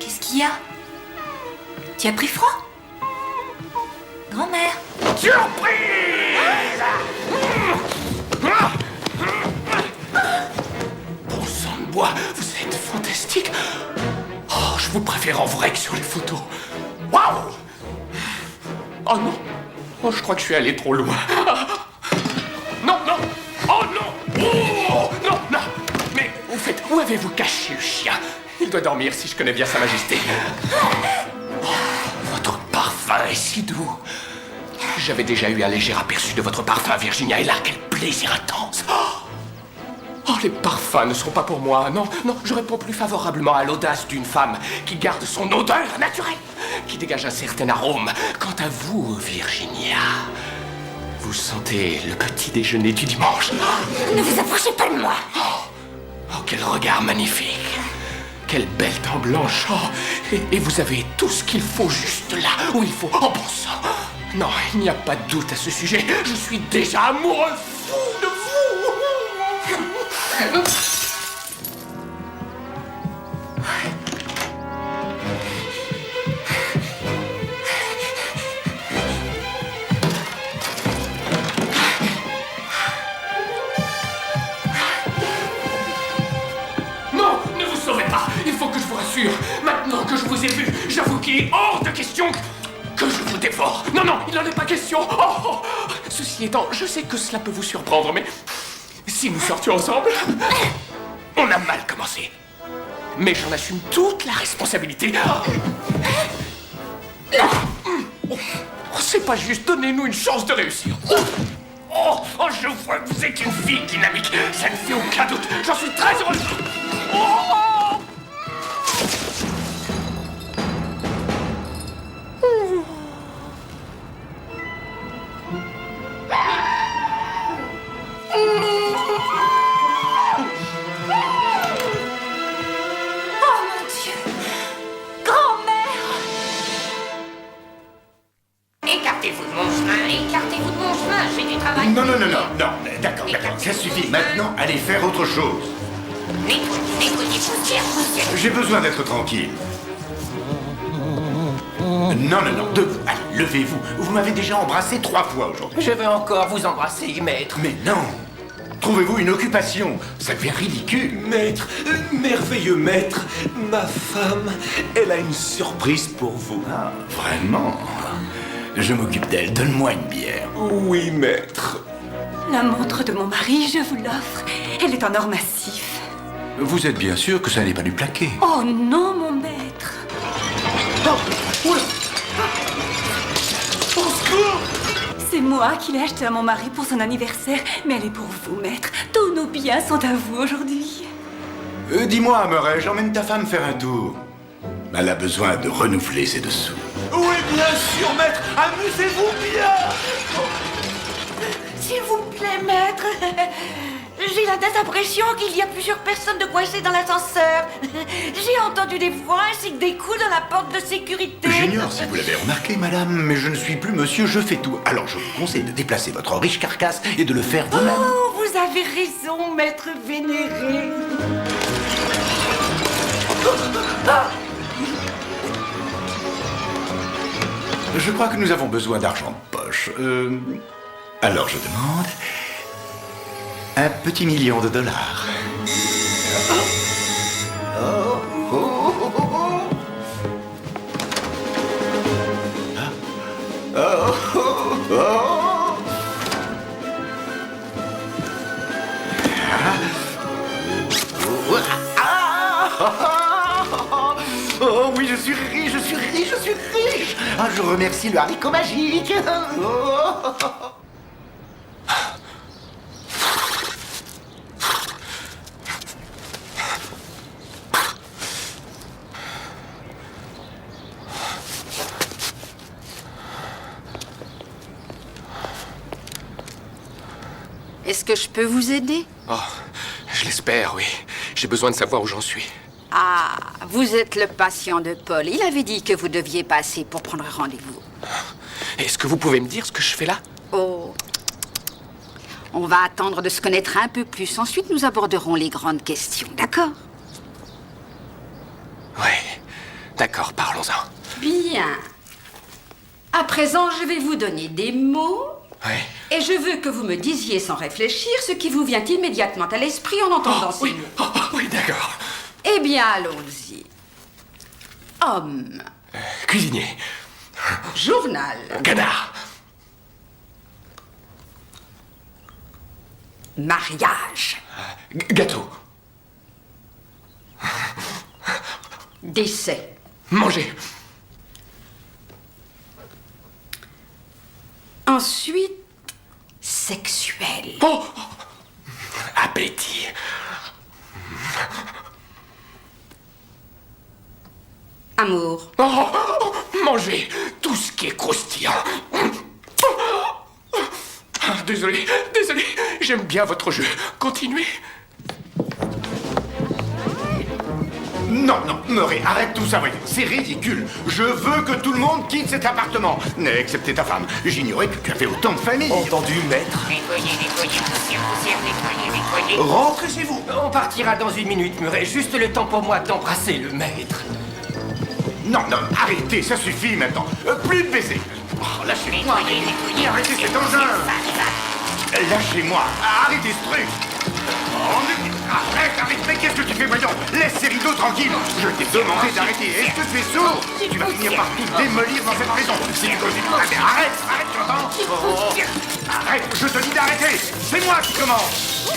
Qu'est-ce qu'il y a? Tu as pris froid? Grand-mère? Surprise! Bon sang de bois, vous êtes fantastique. Oh, je vous préfère en vrai que sur les photos. Waouh! Oh non! Oh, je crois que je suis allé trop loin. Non, non! Oh non! Oh non, non! Mais au fait, où avez-vous caché le chien? Il doit dormir si je connais bien Sa Majesté. Oh, votre parfum est si doux. J'avais déjà eu un léger aperçu de votre parfum, Virginia, et là, quel plaisir intense. Oh, les parfums ne sont pas pour moi. Non, non, je réponds plus favorablement à l'audace d'une femme qui garde son odeur naturelle, qui dégage un certain arôme. Quant à vous, Virginia, vous sentez le petit déjeuner du dimanche. Ne vous approchez pas de moi. Oh, quel regard magnifique. Quelle belle dent blanche. Oh, et vous avez tout ce qu'il faut juste là où il faut. Oh, bon sang. Non, il n'y a pas de doute à ce sujet. Je suis déjà amoureux fou de vous. Non, ne vous sauvez pas. Il faut que je vous rassure. Maintenant que je vous ai vu, j'avoue qu'il est hors de question que je vous dévore. Non, non, il n'en est pas question. Oh. Ceci étant, je sais que cela peut vous surprendre, mais si nous sortions ensemble, on a mal commencé. Mais j'en assume toute la responsabilité. C'est pas juste, donnez-nous une chance de réussir. Oh, je vois que vous êtes une fille dynamique. Ça ne fait aucun doute. J'en suis très heureux. Écartez-vous de mon chemin, écartez-vous de mon chemin, j'ai du travail. Non, d'accord, ça suffit. Maintenant, allez faire autre chose. Nettoyez, poussière. J'ai besoin d'être tranquille. Non, debout. Allez, levez-vous. Vous m'avez déjà embrassé 3 fois aujourd'hui. Je vais encore vous embrasser, maître. Mais non. Trouvez-vous une occupation. Ça devient ridicule. Maître, merveilleux maître, ma femme, elle a une surprise pour vous. Ah, vraiment? Je m'occupe d'elle. Donne-moi une bière. Oui, maître. La montre de mon mari, je vous l'offre. Elle est en or massif. Vous êtes bien sûr que ça n'est pas du plaqué. Oh non, mon maître. Au secours! C'est moi qui l'ai achetée à mon mari pour son anniversaire, mais elle est pour vous, maître. Tous nos biens sont à vous aujourd'hui. Dis-moi, Murray, j'emmène ta femme faire un tour. Elle a besoin de renouveler ses dessous. Oui, bien sûr, maître. Amusez-vous bien. S'il vous plaît, maître. J'ai la nette impression qu'il y a plusieurs personnes de coincées dans l'ascenseur. J'ai entendu des voix ainsi que des coups dans la porte de sécurité. J'ignore si vous l'avez remarqué, madame, mais je ne suis plus monsieur, je fais tout. Alors je vous conseille de déplacer votre riche carcasse et de le faire vous-même. Oh, vous avez raison, maître vénéré. Je crois que nous avons besoin d'argent de poche. Alors je demande... un petit million de dollars. Oh oui, je suis riche, je suis riche, je suis riche. Ah, je remercie le haricot magique. Est-ce que je peux vous aider? Oh, je l'espère, oui. J'ai besoin de savoir où j'en suis. Ah, vous êtes le patient de Paul. Il avait dit que vous deviez passer pour prendre rendez-vous. Est-ce que vous pouvez me dire ce que je fais là? Oh. On va attendre de se connaître un peu plus. Ensuite, nous aborderons les grandes questions, d'accord? Oui, d'accord, parlons-en. Bien. À présent, je vais vous donner des mots. Oui. Et je veux que vous me disiez sans réfléchir ce qui vous vient immédiatement à l'esprit en entendant ces mots. Oui, d'accord. Eh bien, allons-y. Homme. Cuisinier. Journal. Canard. Mariage. Gâteau. Décès. Manger. Ensuite, sexuel. Oh! Appétit. Amour. Oh, manger tout ce qui est croustillant. Désolé, j'aime bien votre jeu. Continuez. Non, Murray, arrête tout ça, voyons. C'est ridicule. Je veux que tout le monde quitte cet appartement. Excepté ta femme. J'ignorais que tu avais autant de famille. Entendu, maître. Rentrez chez vous. On partira dans une minute, Murray. Juste le temps pour moi d'embrasser le maître. Non, arrêtez, ça suffit maintenant. Plus de baisers. Oh, lâchez-moi. Arrêtez cet engin. Lâchez-moi. Arrêtez ce truc. Arrête, mais qu'est-ce que tu fais, voyons? Laisse ces rideaux tranquilles. Je t'ai demandé d'arrêter. Est-ce que tu es sourd? Tu vas finir par tout démolir dans cette maison. Si tu continues... mais arrête, tu entends? Arrête, je te dis d'arrêter. C'est moi qui commence.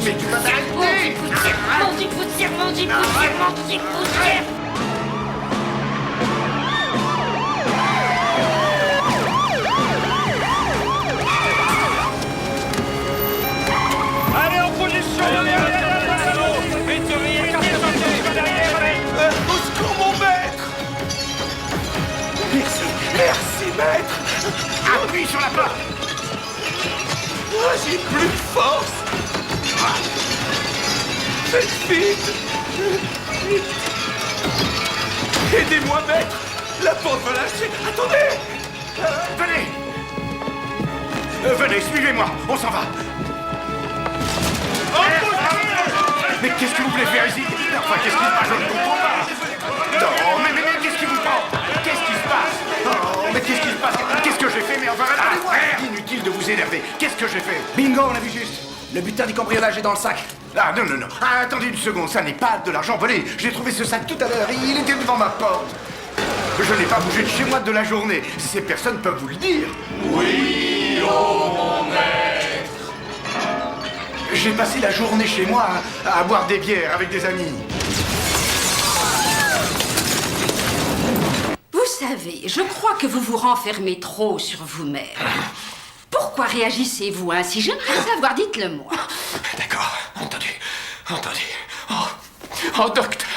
Mais tu vas t'arrêter. Allez, en position! Au secours, mon maître! Merci, maître! Appuie sur la porte! J'ai plus de force! Faites vite! Aidez-moi, maître! La porte va lâcher! Attendez! Venez, suivez-moi, on s'en va! Mais qu'est-ce que vous voulez faire ici? Enfin, qu'est-ce qui se passe? Je ne comprends pas! Non, mais qu'est-ce qui vous prend? Qu'est-ce qui se passe? Oh, mais qu'est-ce qui se passe? Qu'est-ce que j'ai fait? Mais enfin, inutile de vous énerver. Qu'est-ce que j'ai fait? Bingo, on a vu juste. Le butin du cambriolage est dans le sac. Ah non, non, non. Ah, attendez une seconde, ça n'est pas de l'argent volé. J'ai trouvé ce sac tout à l'heure, il était devant ma porte. Je n'ai pas bougé de chez moi de la journée. Ces personnes peuvent vous le dire. Oui, oh mon maître. J'ai passé la journée chez moi à boire des bières avec des amis. Vous savez, je crois que vous vous renfermez trop sur vous-même. Pourquoi réagissez-vous ainsi? J'aimerais savoir, dites-le-moi. D'accord, entendu. Oh, docteur.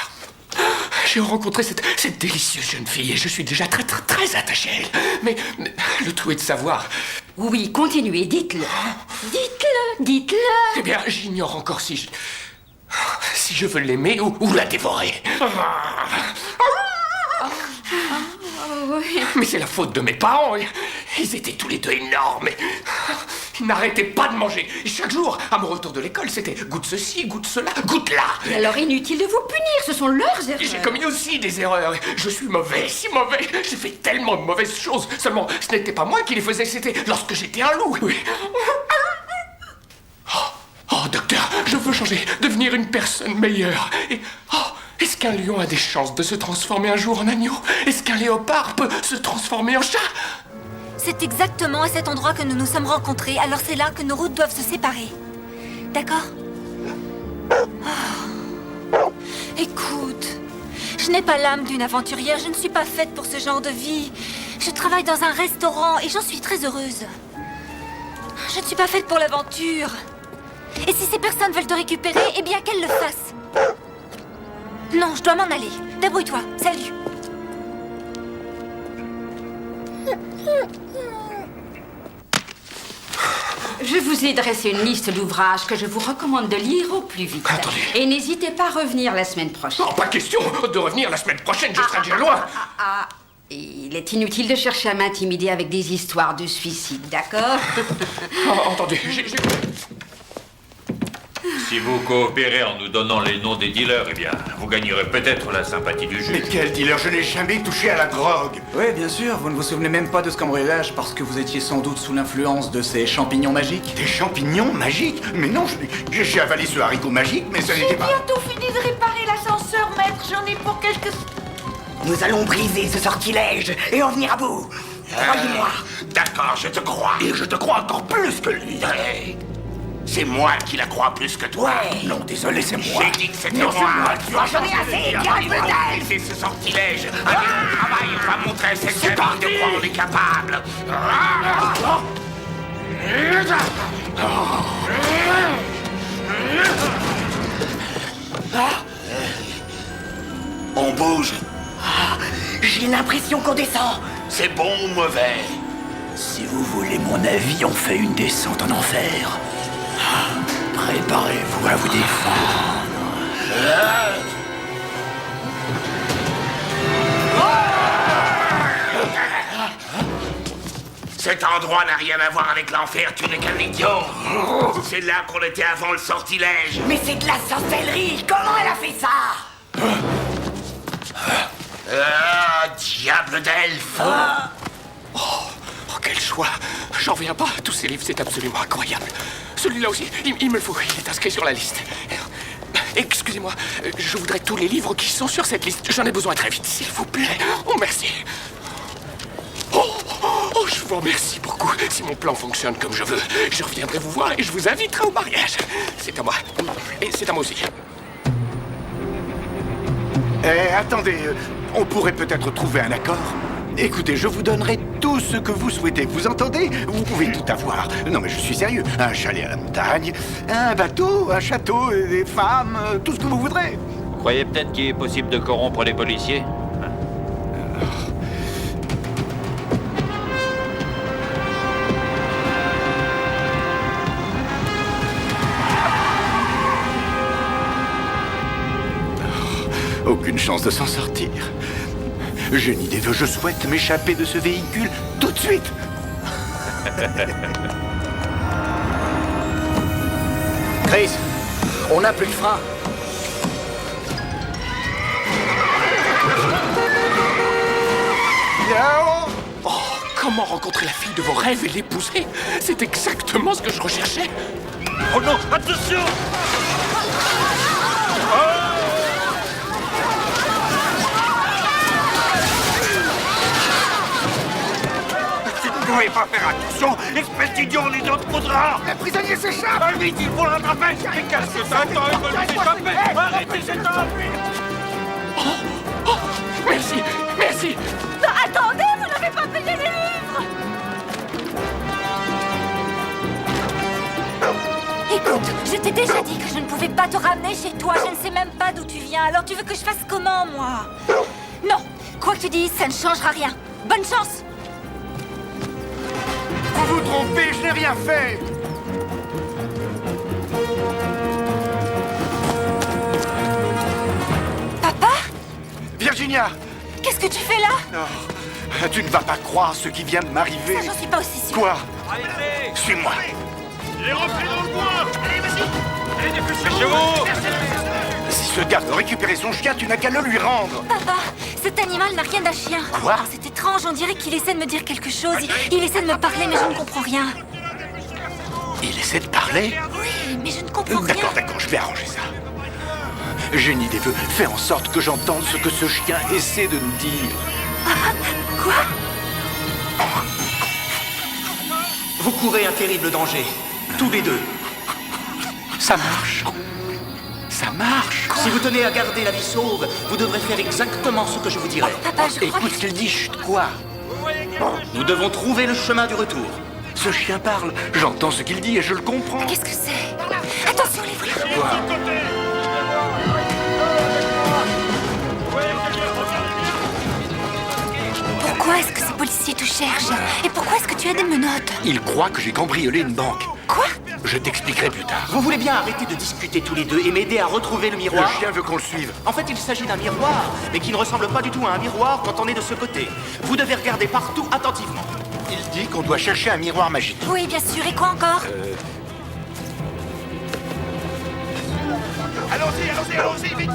J'ai rencontré cette délicieuse jeune fille et je suis déjà très attaché à elle. Mais le tout est de savoir... Oui, continuez, dites-le. Dites-le. Eh bien, j'ignore encore si je veux l'aimer ou la dévorer. Oui. Mais c'est la faute de mes parents. Ils étaient tous les deux énormes. Ils n'arrêtaient pas de manger. Et chaque jour, à mon retour de l'école, c'était goûte ceci, goûte cela, goûte là. Et alors, inutile de vous punir, ce sont leurs erreurs. Et j'ai commis aussi des erreurs. Je suis mauvais, si mauvais. J'ai fait tellement de mauvaises choses. Seulement, ce n'était pas moi qui les faisais, c'était lorsque j'étais un loup. Oui. Oh, docteur, je veux changer, devenir une personne meilleure. Et, est-ce qu'un lion a des chances de se transformer un jour en agneau? Est-ce qu'un léopard peut se transformer en chat? C'est exactement à cet endroit que nous nous sommes rencontrés, alors c'est là que nos routes doivent se séparer. D'accord? Écoute, je n'ai pas l'âme d'une aventurière, je ne suis pas faite pour ce genre de vie. Je travaille dans un restaurant et j'en suis très heureuse. Je ne suis pas faite pour l'aventure. Et si ces personnes veulent te récupérer, eh bien qu'elles le fassent. Non, je dois m'en aller. Débrouille-toi. Salut. Je vous ai dressé une liste d'ouvrages que je vous recommande de lire au plus vite. Attendez. Et n'hésitez pas à revenir la semaine prochaine. Non, pas question de revenir la semaine prochaine, je serai déjà loin. Il est inutile de chercher à m'intimider avec des histoires de suicide, d'accord? Entendez, Si vous coopérez en nous donnant les noms des dealers, eh bien, vous gagnerez peut-être la sympathie du juge. Mais quel dealer? Je n'ai jamais touché à la drogue. Oui, bien sûr, vous ne vous souvenez même pas de ce cambriolage parce que vous étiez sans doute sous l'influence de ces champignons magiques. Des champignons magiques? Mais non, j'ai avalé ce haricot magique, mais ça n'était pas... J'ai bientôt fini de réparer l'ascenseur, maître. J'en ai pour quelques... Nous allons briser ce sortilège et en venir à bout. Croyez-moi. D'accord, je te crois. Et je te crois encore plus que lui. C'est moi qui la crois plus que toi. Ouais. Non, désolé, c'est moi. J'ai dit que c'était moi. J'en ai assez, bien peut-être. C'est ce sortilège. Allez, au travail, on va montrer à cette gamine de quoi on est capable. On bouge. J'ai l'impression qu'on descend. C'est bon ou mauvais? Si vous voulez mon avis, on fait une descente en enfer. Préparez-vous à vous défendre. Cet endroit n'a rien à voir avec l'enfer, tu n'es qu'un idiot. C'est là qu'on était avant le sortilège. Mais c'est de la sorcellerie. Comment elle a fait ça? Ah, diable d'elfe. Oh, quel choix! J'en reviens pas. Tous ces livres, c'est absolument incroyable. Celui-là aussi, il me le faut. Il est inscrit sur la liste. Excusez-moi, je voudrais tous les livres qui sont sur cette liste. J'en ai besoin très vite, s'il vous plaît. Oh, merci. Oh, je vous remercie beaucoup. Si mon plan fonctionne comme je veux, je reviendrai vous voir et je vous inviterai au mariage. C'est à moi. Et c'est à moi aussi. Attendez, on pourrait peut-être trouver un accord. Écoutez, je vous donnerai tout ce que vous souhaitez. Vous entendez? Vous pouvez tout avoir. Non, mais je suis sérieux. Un chalet à la montagne, un bateau, un château, des femmes, tout ce que vous voudrez. Vous croyez peut-être qu'il est possible de corrompre les policiers? Aucune chance de s'en sortir. J'ai une idée, je souhaite m'échapper de ce véhicule tout de suite. Chris, on n'a plus de frein. Oh, comment rencontrer la fille de vos rêves et l'épouser? C'est exactement ce que je recherchais. Oh non, attention! pouvez pas faire attention, espèce d'idiot, on est dans trop de rare. Les prisonniers s'échappent. Ah, vite, il faut le rattraper. Mais qu'est-ce que ça attend, il veut s'échapper. Arrêtez cet homme. Merci, merci. Attendez, vous n'avez pas payé les livres. Écoute, je t'ai déjà dit que je ne pouvais pas te ramener chez toi. Je ne sais même pas d'où tu viens. Alors tu veux que je fasse comment, moi? Non, quoi que tu dises, ça ne changera rien. Bonne chance. Vous vous trompez, je n'ai rien fait. Papa? Virginia. Qu'est-ce que tu fais là? Oh, tu ne vas pas croire ce qui vient de m'arriver. Ça, j'en suis pas aussi sûre. Quoi? Suis-moi. Il est rentré dans le bois. Allez, vas-y. Allez, dépêchez-vous. Si ce gars veut récupérer son chien, tu n'as qu'à le lui rendre. Papa, cet animal n'a rien d'un chien. Quoi? Oh, c'est étrange, on dirait qu'il essaie de me dire quelque chose. Il essaie de me parler, mais je ne comprends rien. Il essaie de parler? Oui, mais je ne comprends rien. D'accord, je vais arranger ça. Génie des vœux, fais en sorte que j'entende ce que ce chien essaie de nous dire. Quoi? Vous courez un terrible danger. Tous les deux. Ça marche. Ça marche. Si vous tenez à garder la vie sauve, vous devrez faire exactement ce que je vous dirai. Papa, je crois Écoute ce qu'il dit, chut, quoi? Nous devons trouver le chemin du retour. Ce chien parle, j'entends ce qu'il dit et je le comprends. Qu'est-ce que c'est? Attention, les voleurs. Quoi? Pourquoi est-ce que ces policiers te cherchent? Et pourquoi est-ce que tu as des menottes? Il croit que j'ai cambriolé une banque. Quoi? Je t'expliquerai plus tard. Vous voulez bien arrêter de discuter tous les deux et m'aider à retrouver le miroir? Le chien veut qu'on le suive. En fait, il s'agit d'un miroir, mais qui ne ressemble pas du tout à un miroir quand on est de ce côté. Vous devez regarder partout attentivement. Il dit qu'on doit chercher un miroir magique. Oui, bien sûr. Et quoi encore? Allons-y, vite.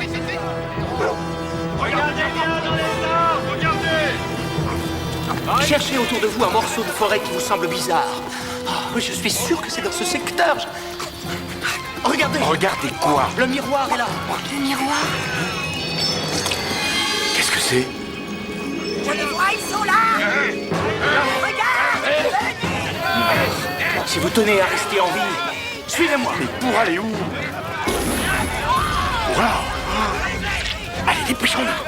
Regardez bien dans les arbres, regardez. Cherchez autour de vous un morceau de forêt qui vous semble bizarre. Oh, je suis sûr que c'est dans ce secteur. Regardez. Regardez quoi? Le miroir est là. Le miroir? Qu'est-ce que c'est? Je les vois, ils sont là. Regarde. Si vous tenez à rester en vie, suivez-moi. Mais pour aller où? Wow. Allez, dépêchons-nous.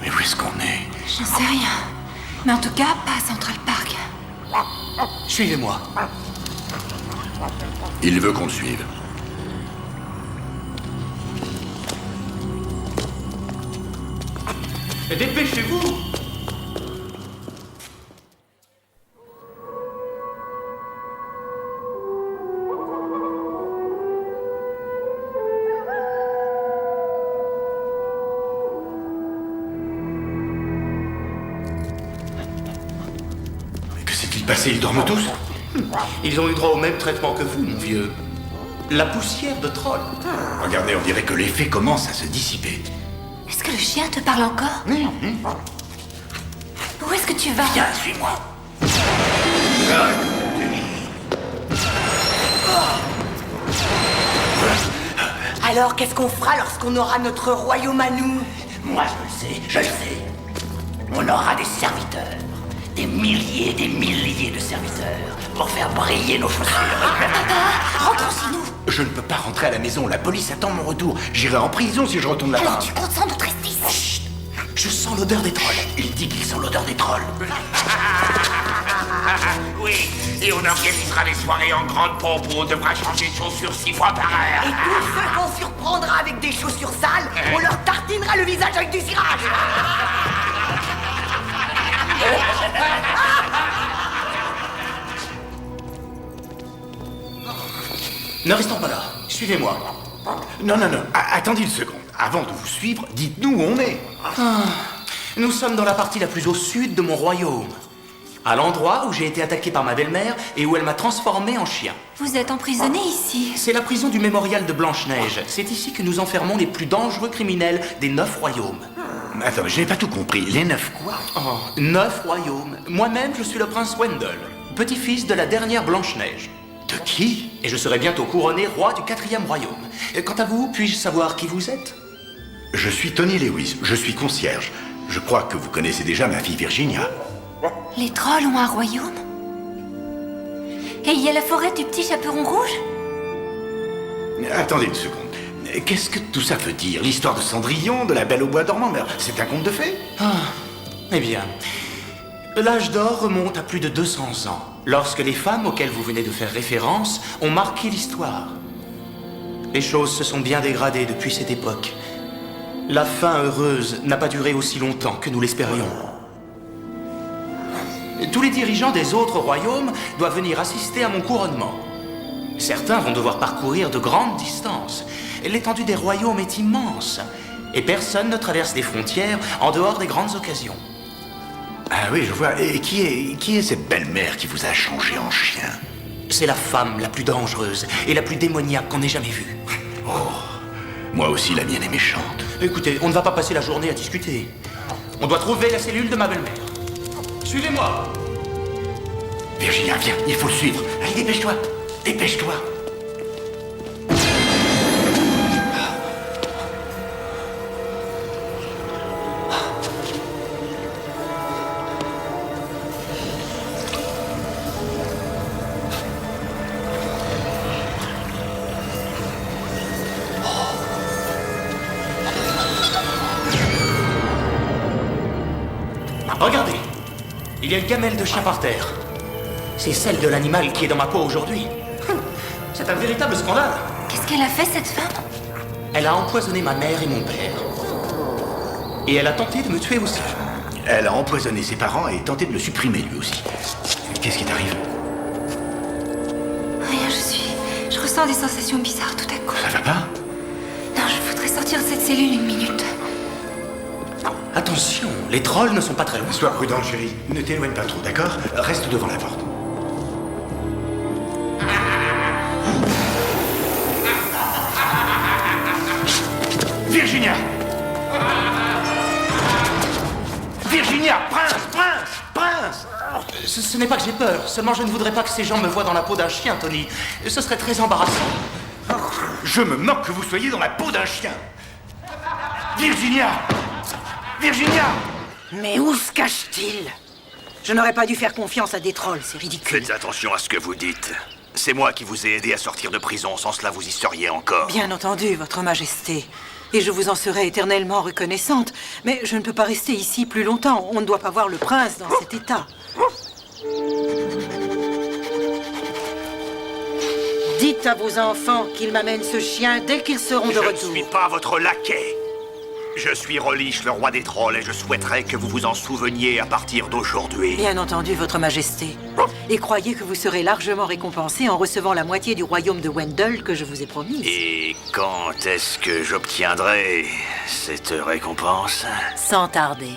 Mais où est-ce qu'on est? Je ne sais rien. Mais en tout cas, pas à Central Park. Suivez-moi. Il veut qu'on le suive. Dépêchez-vous. Mais que s'est-il passé? Ils dorment tous? Ils ont eu droit au même traitement que vous, mon vieux. La poussière de troll. Regardez, on dirait que l'effet commence à se dissiper. Est-ce que le chien te parle encore? Où est-ce que tu vas? Viens, suis-moi. Alors, qu'est-ce qu'on fera lorsqu'on aura notre royaume à nous? Moi, je le sais. On aura des serviteurs. Des milliers de serviteurs pour faire briller nos chaussures. Papa, rentrons chez nous. Je ne peux pas rentrer à la maison, la police attend mon retour. J'irai en prison si je retourne là-bas. Alors tu comptes sans doute rester ici. Chut. Je sens l'odeur des trolls. Il dit qu'ils sont l'odeur des trolls. Oui, et on organisera des soirées en grande pompe où on devra changer de chaussures 6 fois par heure. Et tous ceux qu'on surprendra avec des chaussures sales, on leur tartinera le visage avec du cirage. Ne restons pas là. Suivez-moi. Non. Attendez une seconde. Avant de vous suivre, dites-nous où on est. Nous sommes dans la partie la plus au sud de mon royaume. À l'endroit où j'ai été attaqué par ma belle-mère et où elle m'a transformé en chien. Vous êtes emprisonné ici. C'est la prison du mémorial de Blanche-Neige. C'est ici que nous enfermons les plus dangereux criminels des 9 royaumes. Attends, je n'ai pas tout compris. Les 9 quoi? 9 royaumes. Moi-même, je suis le prince Wendell. petit-fils de la dernière Blanche-Neige. De qui? Et je serai bientôt couronné roi du 4e royaume. Quant à vous, puis-je savoir qui vous êtes? Je suis Tony Lewis, je suis concierge. Je crois que vous connaissez déjà ma fille Virginia. Les trolls ont un royaume? Et il y a la forêt du petit chaperon rouge? Attendez une seconde. Qu'est-ce que tout ça veut dire? L'histoire de Cendrillon, de la Belle au bois dormant? C'est un conte de fées? Eh bien, l'âge d'or remonte à plus de 200 ans, lorsque les femmes auxquelles vous venez de faire référence ont marqué l'histoire. Les choses se sont bien dégradées depuis cette époque. La fin heureuse n'a pas duré aussi longtemps que nous l'espérions. Tous les dirigeants des autres royaumes doivent venir assister à mon couronnement. Certains vont devoir parcourir de grandes distances. L'étendue des royaumes est immense, et personne ne traverse les frontières en dehors des grandes occasions. Ah oui, je vois. Et qui est cette belle-mère qui vous a changé en chien? C'est la femme la plus dangereuse et la plus démoniaque qu'on ait jamais vue. Oh, moi aussi la mienne est méchante. Écoutez, on ne va pas passer la journée à discuter. On doit trouver la cellule de ma belle-mère. Suivez-moi. Virginia, viens, il faut le suivre. Allez, dépêche-toi, dépêche-toi. Regardez, il y a une gamelle de chien par terre. C'est celle de l'animal qui est dans ma peau aujourd'hui. C'est un véritable scandale. Qu'est-ce qu'elle a fait, cette femme? Elle a empoisonné ma mère et mon père. Et elle a tenté de me tuer aussi. Elle a empoisonné ses parents et tenté de le supprimer lui aussi. Qu'est-ce qui t'arrive? Rien, je ressens des sensations bizarres tout à coup. Ça va pas? Non, je voudrais sortir de cette cellule une minute. Attention, les trolls ne sont pas très loin. Sois prudente, chérie. Ne t'éloigne pas trop, d'accord? Reste devant la porte. Virginia! Virginia! Prince! Ce n'est pas que j'ai peur, seulement je ne voudrais pas que ces gens me voient dans la peau d'un chien, Tony. Ce serait très embarrassant. Je me moque que vous soyez dans la peau d'un chien! Virginia! Virginia! Mais où se cache-t-il? Je n'aurais pas dû faire confiance à des trolls, c'est ridicule. Faites attention à ce que vous dites. C'est moi qui vous ai aidé à sortir de prison, sans cela vous y seriez encore. Bien entendu, Votre Majesté. Et je vous en serai éternellement reconnaissante. Mais je ne peux pas rester ici plus longtemps. On ne doit pas voir le prince dans cet état. Dites à vos enfants qu'ils m'amènent ce chien dès qu'ils seront de retour. Je ne suis pas votre laquais. Je suis Rolich, le roi des trolls, et je souhaiterais que vous vous en souveniez à partir d'aujourd'hui. Bien entendu, Votre Majesté. Et croyez que vous serez largement récompensé en recevant la moitié du royaume de Wendell que je vous ai promis. Et quand est-ce que j'obtiendrai cette récompense? Sans tarder.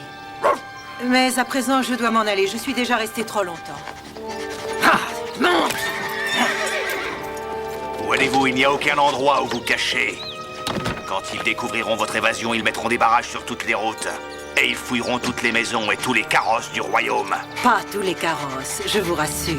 Mais à présent, je dois m'en aller. Je suis déjà resté trop longtemps. Non! Où allez-vous? Il n'y a aucun endroit où vous cacher. Quand ils découvriront votre évasion, ils mettront des barrages sur toutes les routes. Et ils fouilleront toutes les maisons et tous les carrosses du royaume. Pas tous les carrosses, je vous rassure.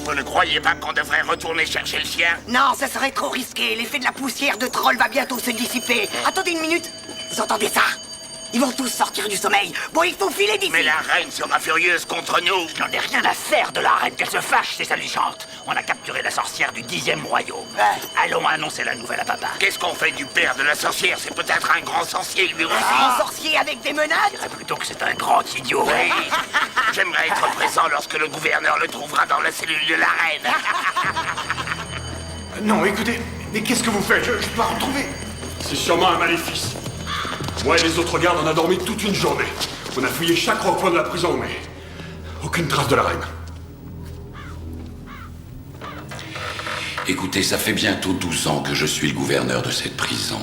Vous ne croyez pas qu'on devrait retourner chercher le chien? Non, ça serait trop risqué. L'effet de la poussière de troll va bientôt se dissiper. Attendez une minute. Vous entendez ça? Ils vont tous sortir du sommeil. Bon, il faut filer d'ici. Mais la reine sera furieuse contre nous. Je n'en ai rien à faire de la reine, qu'elle se fâche, c'est saligeante. On a capturé la sorcière du 10e royaume. Allons annoncer la nouvelle à papa. Qu'est-ce qu'on fait du père de la sorcière? C'est peut-être un grand sorcier lui aussi. Un sorcier avec des menaces? Je dirais plutôt que c'est un grand idiot. Oui. J'aimerais être présent lorsque le gouverneur le trouvera dans la cellule de la reine. Non, écoutez, mais qu'est-ce que vous faites? Je dois retrouver. C'est sûrement un maléfice. Moi et les autres gardes, on a dormi toute une journée. On a fouillé chaque recoin de la prison, mais aucune trace de la reine. Écoutez, ça fait bientôt 12 ans que je suis le gouverneur de cette prison.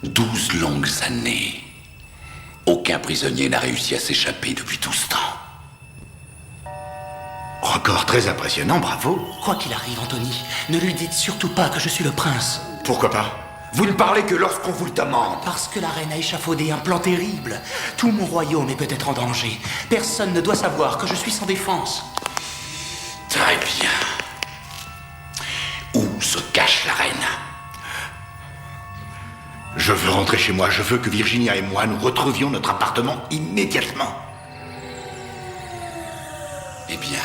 12 longues années. Aucun prisonnier n'a réussi à s'échapper depuis tout ce temps. record très impressionnant, bravo. Quoi qu'il arrive, Anthony, ne lui dites surtout pas que je suis le prince. Pourquoi pas? Vous ne parlez que lorsqu'on vous le demande. Parce que la reine a échafaudé un plan terrible. Tout mon royaume est peut-être en danger. Personne ne doit savoir que je suis sans défense. Très bien. Où se cache la reine? Je veux rentrer chez moi. Je veux que Virginia et moi nous retrouvions notre appartement immédiatement. Eh bien,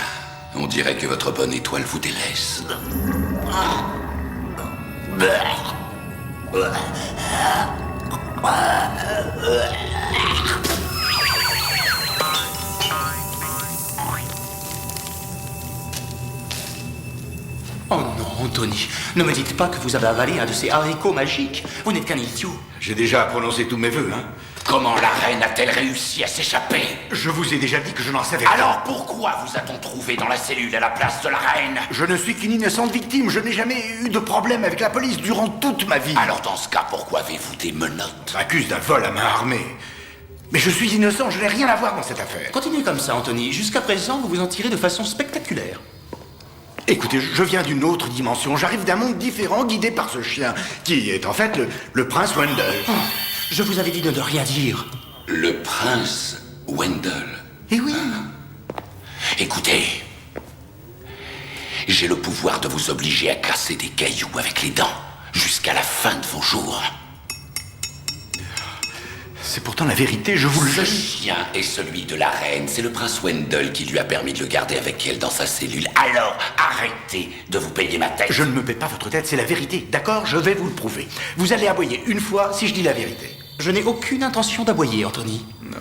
on dirait que votre bonne étoile vous délaisse. Oh non, Anthony, ne me dites pas que vous avez avalé un de ces haricots magiques. Vous n'êtes qu'un idiot. J'ai déjà prononcé tous mes vœux, hein. Comment la reine a-t-elle réussi à s'échapper? Je vous ai déjà dit que je n'en savais rien. Alors pourquoi vous a-t-on trouvé dans la cellule à la place de la reine? Je ne suis qu'une innocente victime. Je n'ai jamais eu de problème avec la police durant toute ma vie. Alors dans ce cas, pourquoi avez-vous des menottes? M'accuse d'un vol à main armée. Mais je suis innocent, je n'ai rien à voir dans cette affaire. Continuez comme ça, Anthony. Jusqu'à présent, vous vous en tirez de façon spectaculaire. Écoutez, je viens d'une autre dimension. J'arrive d'un monde différent, guidé par ce chien, qui est en fait le prince Wendell. Oh, je vous avais dit de ne rien dire. Le prince Wendell. Eh oui. Écoutez, j'ai le pouvoir de vous obliger à casser des cailloux avec les dents jusqu'à la fin de vos jours. C'est pourtant la vérité, je vous le Ce jure. chien est celui de la reine. C'est le prince Wendell qui lui a permis de le garder avec elle dans sa cellule. Alors, arrêtez de vous payer ma tête. Je ne me paie pas votre tête, c'est la vérité. D'accord, je vais vous le prouver. Vous allez aboyer une fois si je dis la vérité. Je n'ai aucune intention d'aboyer, Anthony. Non,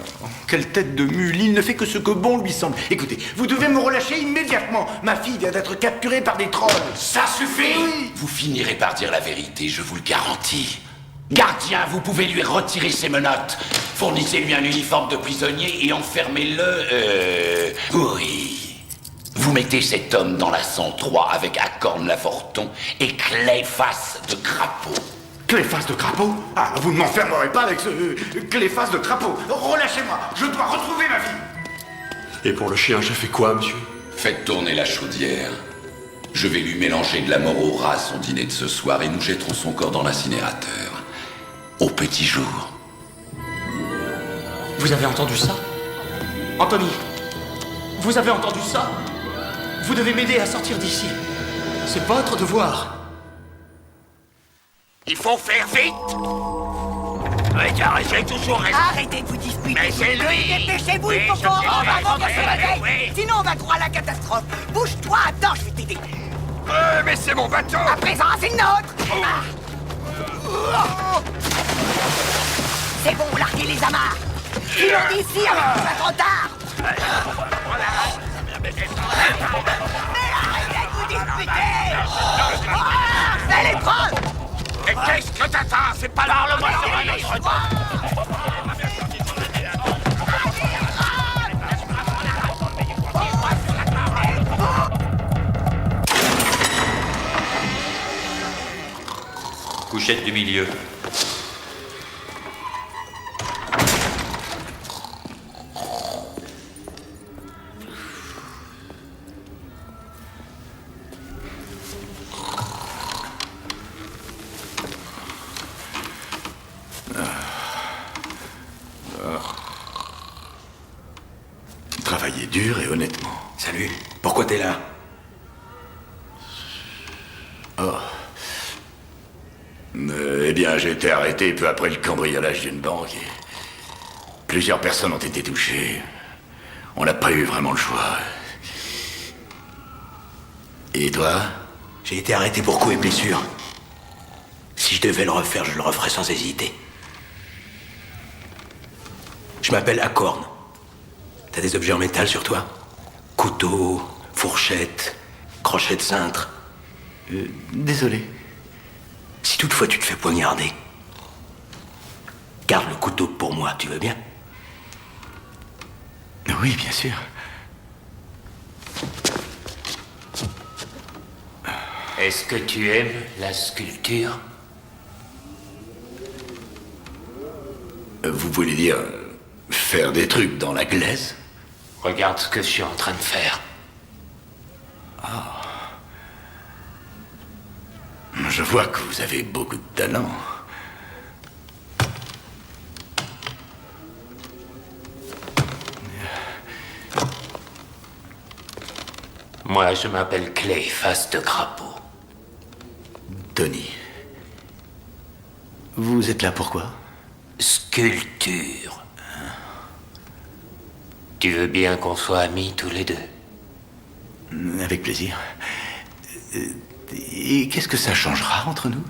quelle tête de mule, il ne fait que ce que bon lui semble. Écoutez, vous devez me relâcher immédiatement. Ma fille vient d'être capturée par des trolls. Ça suffit. Oui. Vous finirez par dire la vérité, je vous le garantis. Gardien, vous pouvez lui retirer ses menottes. Fournissez-lui un uniforme de prisonnier et enfermez-le... Oui. Vous mettez cet homme dans la 103 avec Acorn Laforton et Cléphas de Crapaud. Cléphas de Crapaud? Ah, vous ne m'enfermerez pas avec ce Cléphas de Crapaud. Relâchez-moi, je dois retrouver ma fille. Et pour le chien, je fais quoi, monsieur? Faites tourner la chaudière. Je vais lui mélanger de la mort au rat à son dîner de ce soir et nous jetterons son corps dans l'incinérateur. Au petit jour. Vous avez entendu ça? Anthony, vous avez entendu ça? Vous devez m'aider à sortir d'ici. C'est votre devoir. Il faut faire vite. J'ai toujours raison. Arrêtez de vous disputer. Mais c'est lui. Dépêchez-vous, Oui, il faut je qu'on sais rentre bien, avant qu'elle se oui, réveille. oui. Sinon, on va droit à la catastrophe. Bouge-toi, attends, je vais t'aider. Mais c'est mon bateau. À présent, c'est le nôtre. C'est bon, larguez les amarres. Filons d'ici avant qu'il soit trop tard. Mais arrêtez de vous disputer. Fais les preuves. Et qu'est-ce que t'attends? C'est pas Parle-moi sur un autre temps. Couchette du milieu. Travaillez dur et honnêtement. Salut, pourquoi t'es là? Oh. Eh bien, j'ai été arrêté peu après le cambriolage d'une banque et plusieurs personnes ont été touchées. On n'a pas eu vraiment le choix. Et toi? J'ai été arrêté pour coups et blessures. Si je devais le refaire, je le referais sans hésiter. Je m'appelle Acorn. T'as des objets en métal sur toi? Couteau, fourchette, crochet de cintre. Désolé. Si toutefois tu te fais poignarder, garde le couteau pour moi, tu veux bien? Oui, bien sûr. Est-ce que tu aimes la sculpture? Vous voulez dire faire des trucs dans la glaise? Regarde ce que je suis en train de faire. Je vois que vous avez beaucoup de talent. Moi, je m'appelle Clay, face de crapaud. Tony. Vous êtes là pourquoi? Sculpture. Tu veux bien qu'on soit amis tous les deux? Avec plaisir. Et qu'est-ce que ça changera entre nous?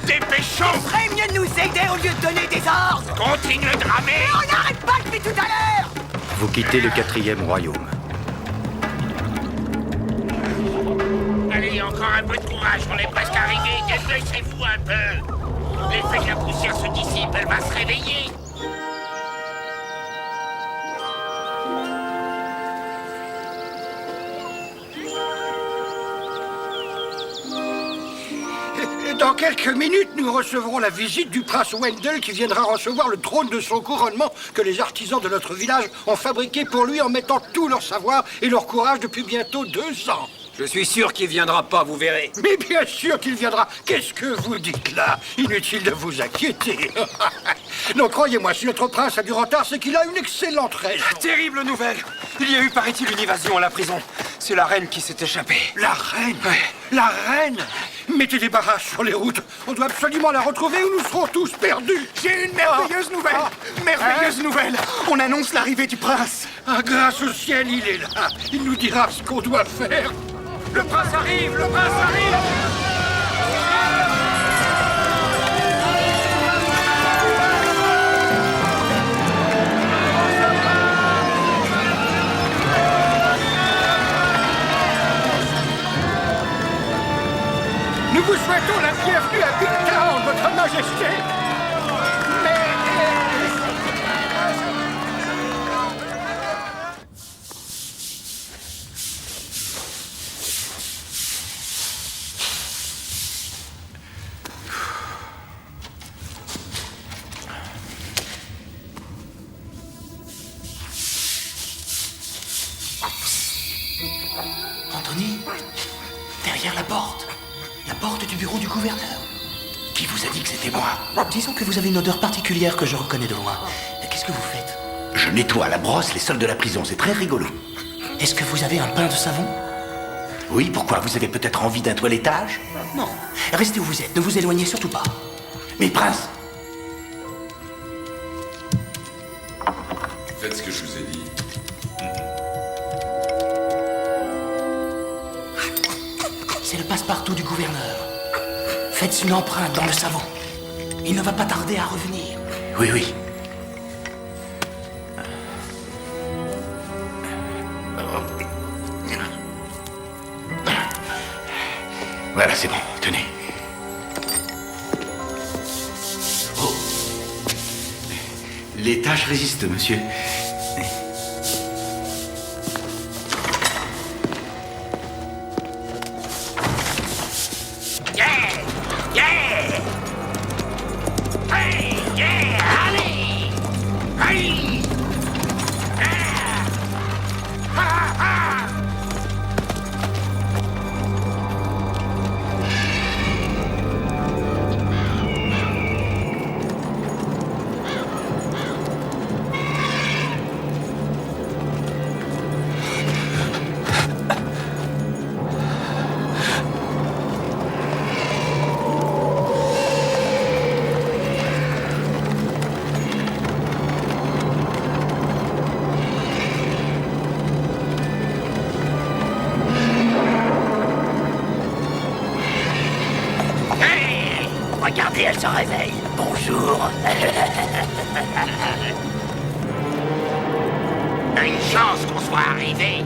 Dépêchons! Il ferait mieux de nous aider au lieu de donner des ordres! Continuez de ramer! Mais on n'arrête pas depuis tout à l'heure! Vous quittez le 4e royaume. Allez, encore un peu de courage, on est presque arrivé. Dépêchez-vous un peu. L'effet de la poussière se dissipe, elle va se réveiller. Dans quelques minutes, nous recevrons la visite du prince Wendell qui viendra recevoir le trône de son couronnement que les artisans de notre village ont fabriqué pour lui en mettant tout leur savoir et leur courage depuis bientôt 2 ans. Je suis sûr qu'il viendra pas, vous verrez. Mais bien sûr qu'il viendra. Qu'est-ce que vous dites là? Inutile de vous inquiéter. Non, croyez-moi, si notre prince a du retard, c'est qu'il a une excellente raison. Terrible nouvelle. Il y a eu, paraît-il, une évasion à la prison. C'est la reine qui s'est échappée. La reine? La reine? Mettez des barrages sur les routes. On doit absolument la retrouver ou nous serons tous perdus. J'ai une merveilleuse nouvelle. Merveilleuse nouvelle. On annonce l'arrivée du prince. Ah, grâce au ciel, il est là. Il nous dira ce qu'on doit faire. Le prince arrive. Le prince arrive. Nous vous souhaitons la bienvenue à Big Town, Votre Majesté. Anthony, derrière la porte du bureau du gouverneur. Qui vous a dit que c'était moi? Disons que vous avez une odeur particulière que je reconnais de loin. Qu'est-ce que vous faites? Je nettoie à la brosse les sols de la prison, c'est très rigolo. Est-ce que vous avez un pain de savon? Oui, pourquoi? Vous avez peut-être envie d'un toilettage? Non. Restez où vous êtes, ne vous éloignez surtout pas. Mais prince! Faites ce que je vous ai dit. C'est le passe-partout du gouverneur. Faites une empreinte dans le savon. Il ne va pas tarder à revenir. Oui, oui. Voilà, c'est bon, tenez. Oh. Les tâches résistent, monsieur. Regardez, elle se réveille. Bonjour. T'as une chance qu'on soit arrivé.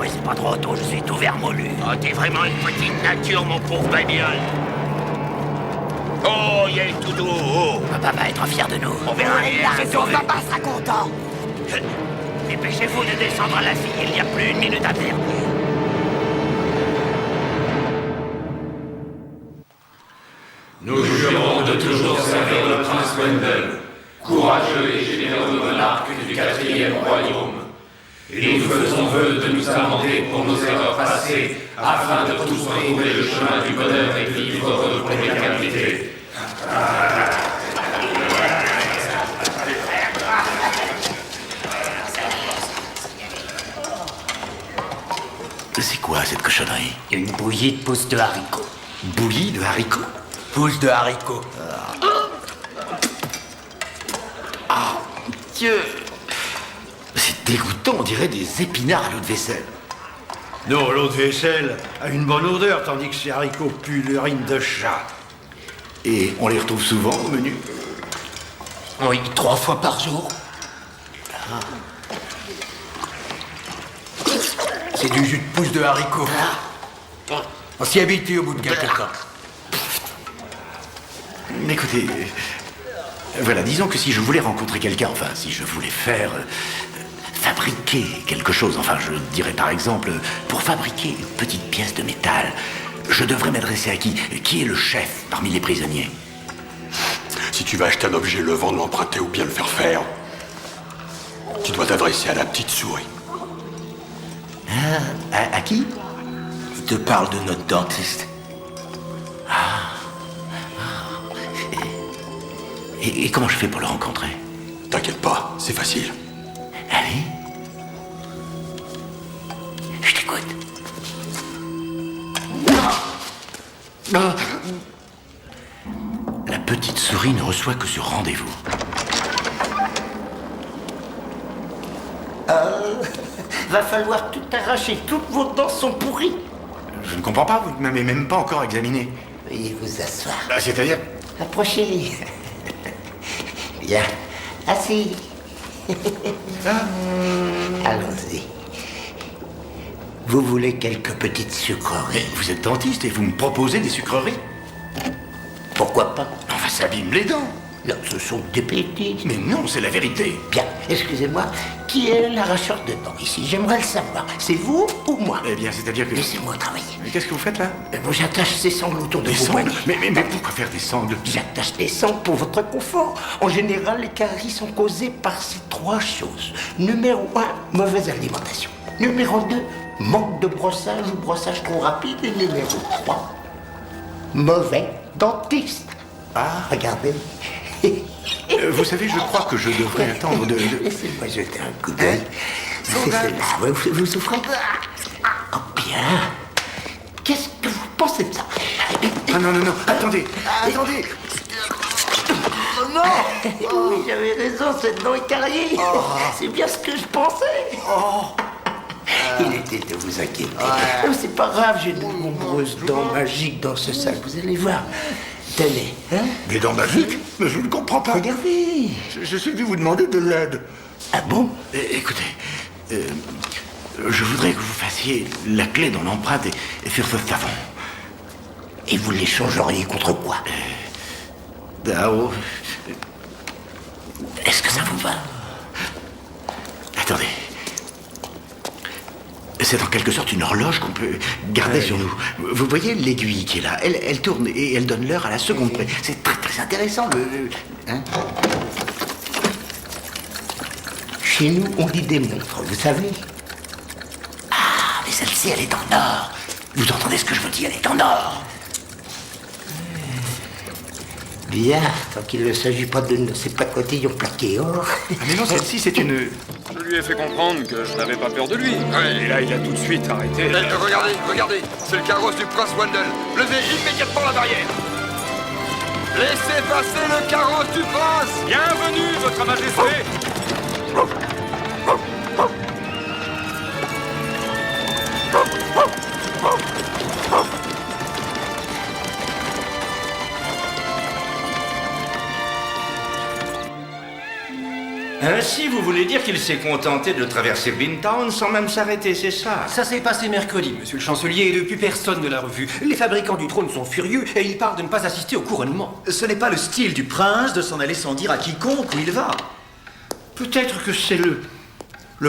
Oui, c'est pas trop tôt, je suis tout vermoulu. Oh, t'es vraiment une petite nature, mon pauvre bagnole. Oh, il y a le tout doux. Oh. Papa va être fier de nous. On verra bien. C'est ton papa sera content. Dépêchez-vous de descendre à la fille, il n'y a plus 1 minute à perdre. Nous jurons de toujours servir le prince Wendell, courageux et généreux monarque du 4e royaume, Et nous faisons vœu de nous amender pour nos erreurs passées, afin de tous retrouver le chemin du bonheur et vivre heureux pour l'éternité. C'est quoi cette cochonnerie? Une bouillie de pousses de haricots. Bouillie de haricots? Pousses de haricots. Ah, Dieu! C'est dégoûtant, on dirait des épinards à l'eau de vaisselle. Non, l'eau de vaisselle a une bonne odeur, tandis que ces haricots puent l'urine de chat. Et on les retrouve souvent au menu? Oui, 3 fois par jour. C'est du jus de pousse de haricots. On s'y habitue au bout de quelques temps. Mais écoutez, voilà, disons que si je voulais rencontrer quelqu'un, enfin, si je voulais faire... fabriquer quelque chose, enfin, je dirais par exemple, pour fabriquer une petite pièce de métal, je devrais m'adresser à qui? Qui est le chef parmi les prisonniers? Si tu vas acheter un objet, le vendre, l'emprunter ou bien le faire faire, tu dois t'adresser à la petite souris. À qui? Je te parle de notre dentiste. Et comment je fais pour le rencontrer? T'inquiète pas, c'est facile. Allez. Je t'écoute. La petite souris ne reçoit que ce rendez-vous. Va falloir tout arracher, toutes vos dents sont pourries. Je ne comprends pas, vous ne m'avez même pas encore examiné. Veuillez vous asseoir. C'est-à-dire? Approchez. Bien. Assis. Allons-y. Vous voulez quelques petites sucreries? Mais vous êtes dentiste et vous me proposez des sucreries? Pourquoi pas? Enfin, ça abîme les dents. Non, ce sont des bêtises. Mais non, c'est la vérité. Bien, excusez-moi, qui est l'arracheur de dents ici? J'aimerais le savoir. C'est vous ou moi? Eh bien, c'est-à-dire que... Laissez-moi travailler. Mais qu'est-ce que vous faites là? Moi, j'attache ces sangles autour de Des vos sangles? poignets. Mais pourquoi faire des sangles? J'attache des sangles pour votre confort. En général, les caries sont causées par ces 3 choses. Numéro 1, mauvaise alimentation. Numéro 2, manque de brossage ou brossage trop rapide. Et numéro 3, mauvais dentiste. Ah, regardez. Vous savez, je crois que je devrais attendre de... Laissez-moi jeter un coup d'œil. C'est cela. Vous souffrez? Oh, bien. Qu'est-ce que vous pensez de ça? Ah non, attendez. Oh non! Oui, j'avais raison, cette dent est carriée. C'est bien ce que je pensais. Il était de vous inquiéter. Oh, c'est pas grave, j'ai de nombreuses dents magiques dans ce sac, vous allez voir. Tenez, hein? Des dents magiques? Mais je ne comprends pas. Regardez. Je suis venu vous demander de l'aide. Ah bon? Écoutez, je voudrais que vous fassiez la clé dans l'empreinte et faire ce savon. Et vous l'échangeriez contre quoi? Est-ce que ça vous va? Attendez. C'est en quelque sorte une horloge qu'on peut garder sur nous. Vous voyez l'aiguille qui est là, elle tourne et elle donne l'heure à la seconde près. C'est très très intéressant. Hein? Chez nous, on dit des montres, vous savez? Ah, mais celle-ci, elle est en or. Vous entendez ce que je vous dis? Elle est en or. Bien, tant qu'il ne s'agit pas de ces pacotillons plaqués or. Ah mais non, celle-ci, c'est une... Je lui ai fait comprendre que je n'avais pas peur de lui. Et là, il a tout de suite arrêté. Regardez, c'est le carrosse du prince Wendell. Levez immédiatement la barrière. Laissez passer le carrosse du prince. Bienvenue, votre majesté. Ainsi, vous voulez dire qu'il s'est contenté de traverser Bintown sans même s'arrêter, c'est ça? Ça s'est passé mercredi, monsieur le chancelier, et depuis personne ne l'a revu. Les fabricants du trône sont furieux et ils parlent de ne pas assister au couronnement. Ce n'est pas le style du prince de s'en aller sans dire à quiconque où il va. Peut-être que c'est le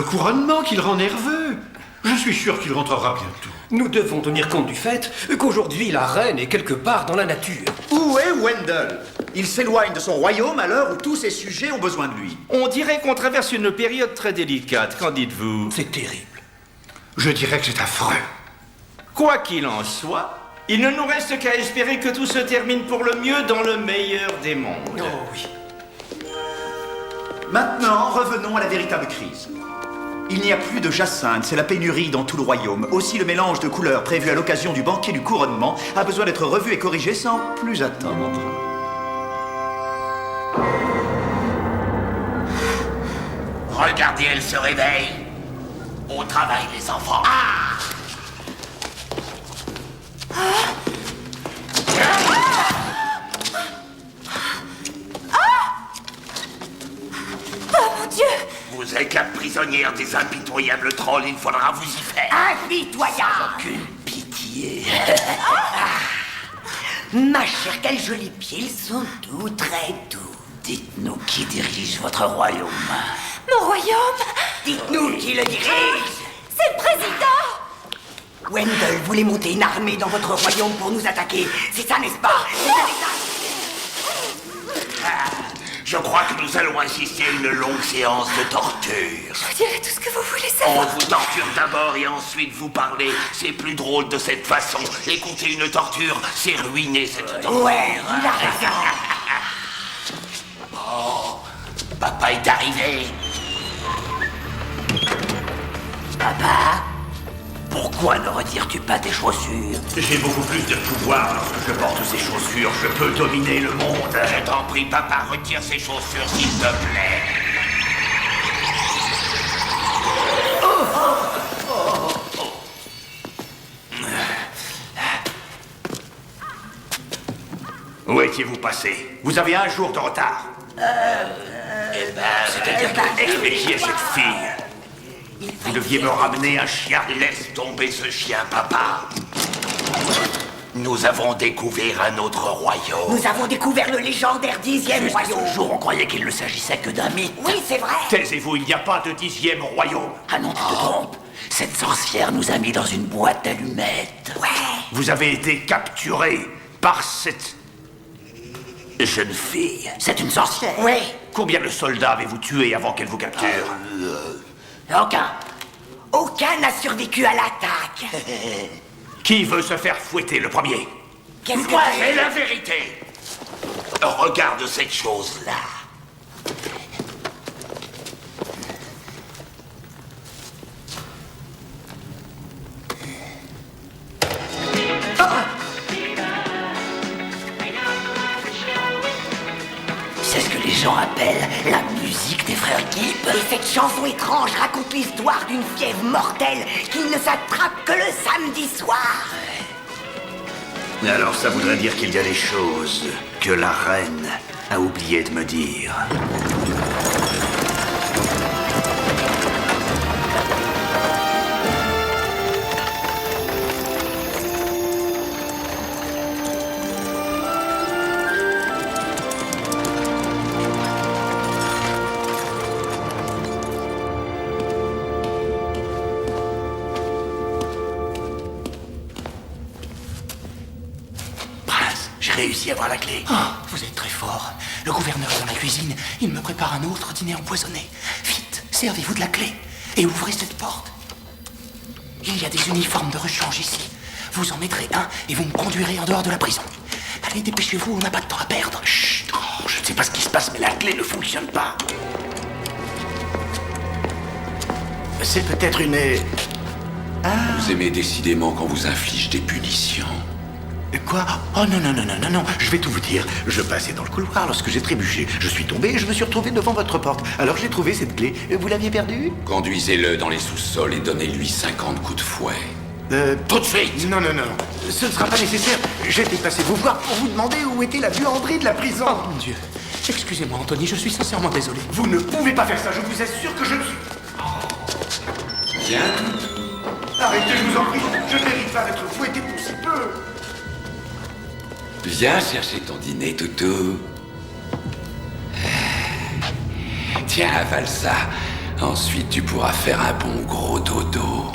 couronnement qui le rend nerveux. Je suis sûr qu'il rentrera bientôt. Nous devons tenir compte du fait qu'aujourd'hui la reine est quelque part dans la nature. Où est Wendell? Il s'éloigne de son royaume à l'heure où tous ses sujets ont besoin de lui. On dirait qu'on traverse une période très délicate, qu'en dites-vous? C'est terrible. Je dirais que c'est affreux. Quoi qu'il en soit, il ne nous reste qu'à espérer que tout se termine pour le mieux dans le meilleur des mondes. Oh oui. Maintenant, revenons à la véritable crise. Il n'y a plus de jacinthe, c'est la pénurie dans tout le royaume. Aussi, le mélange de couleurs prévu à l'occasion du banquet du couronnement a besoin d'être revu et corrigé sans plus attendre. Regardez, elle se réveille. Au travail, les enfants. Ah! Oh mon Dieu! Vous êtes la prisonnière des impitoyables trolls, il faudra vous y faire. Impitoyable! Aucune pitié. Ma chère, quels jolis pieds, ils sont doux, très doux. Dites-nous qui dirige votre royaume. Mon royaume? Dites-nous qui le dirige. C'est le président! Wendell voulait monter une armée dans votre royaume pour nous attaquer. C'est ça, n'est-ce pas? Je crois que nous allons assister à une longue séance de torture. Je vous dirai tout ce que vous voulez On savoir. vous torture d'abord et ensuite vous parlez. C'est plus drôle de cette façon. Écouter une torture, c'est ruiner cette torture. Ouais, il a raison. Oh, papa est arrivé. Papa, pourquoi ne retires-tu pas tes chaussures? J'ai beaucoup plus de pouvoir lorsque je porte ces chaussures. Je peux dominer le monde. Je t'en prie, papa, retire ces chaussures, s'il te plaît. Où étiez-vous passé? Vous avez un jour de retard. C'est-à-dire Expliquez à cette fille. Vous deviez me ramener un chien. Laisse tomber ce chien, papa. Nous avons découvert un autre royaume. Nous avons découvert le légendaire 10e Jusqu'à royaume. ce jour, on croyait qu'il ne s'agissait que d'un mythe. Oui, c'est vrai. Taisez-vous, il n'y a pas de 10e royaume. Ah non, tu te trompes. Cette sorcière nous a mis dans une boîte d'allumettes. Ouais. Vous avez été capturé par cette jeune fille. C'est une sorcière. Oui. Combien de soldats avez-vous tué avant qu'elle vous capture? Aucun. Aucun n'a survécu à l'attaque. Qui veut se faire fouetter le premier? Qu'est-ce que Moi, tu- c'est la vérité. Regarde cette chose-là. C'est ce que les gens appellent la musique des frères Gibb. Et cette chanson étrange raconte l'histoire d'une fièvre mortelle qui ne s'attrape que le samedi soir. Alors ça voudrait dire qu'il y a des choses que la reine a oublié de me dire. Prince, j'ai réussi à avoir la clé. Oh, vous êtes très fort. Le gouverneur est dans la cuisine. Il me prépare un autre dîner empoisonné. Vite, servez-vous de la clé et ouvrez cette porte. Il y a des uniformes de rechange ici. Vous en mettrez un et vous me conduirez en dehors de la prison. Allez, dépêchez-vous, on n'a pas de temps à perdre. Chut, oh, je ne sais pas ce qui se passe, mais la clé ne fonctionne pas. C'est peut-être une... Vous aimez décidément qu'on vous inflige des punitions. Quoi? Oh non, non, non, non, non, non, je vais tout vous dire. Je passais dans le couloir lorsque j'ai trébuché. Je suis tombé et je me suis retrouvé devant votre porte. Alors j'ai trouvé cette clé. Vous l'aviez perdue? Conduisez-le dans les sous-sols et donnez-lui 50 coups de fouet. Tout de suite. Non, non, non. Ce ne sera pas nécessaire. J'étais passé vous voir pour vous demander où était la buanderie de la prison. Oh mon Dieu. Excusez-moi, Anthony, je suis sincèrement désolé. Vous ne pouvez pas faire ça, je vous assure que je ne suis... Viens. Arrêtez, je vous en prie. Je ne mérite pas d'être fouetté pour si peu. Viens chercher ton dîner, toutou. Tiens, avale ça. Ensuite, tu pourras faire un bon gros dodo.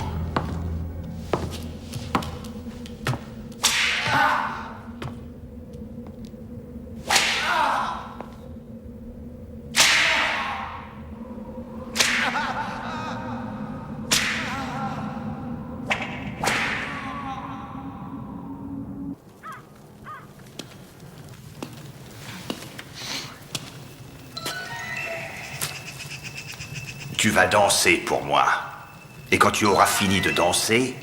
Tu vas danser pour moi. Et quand tu auras fini de danser,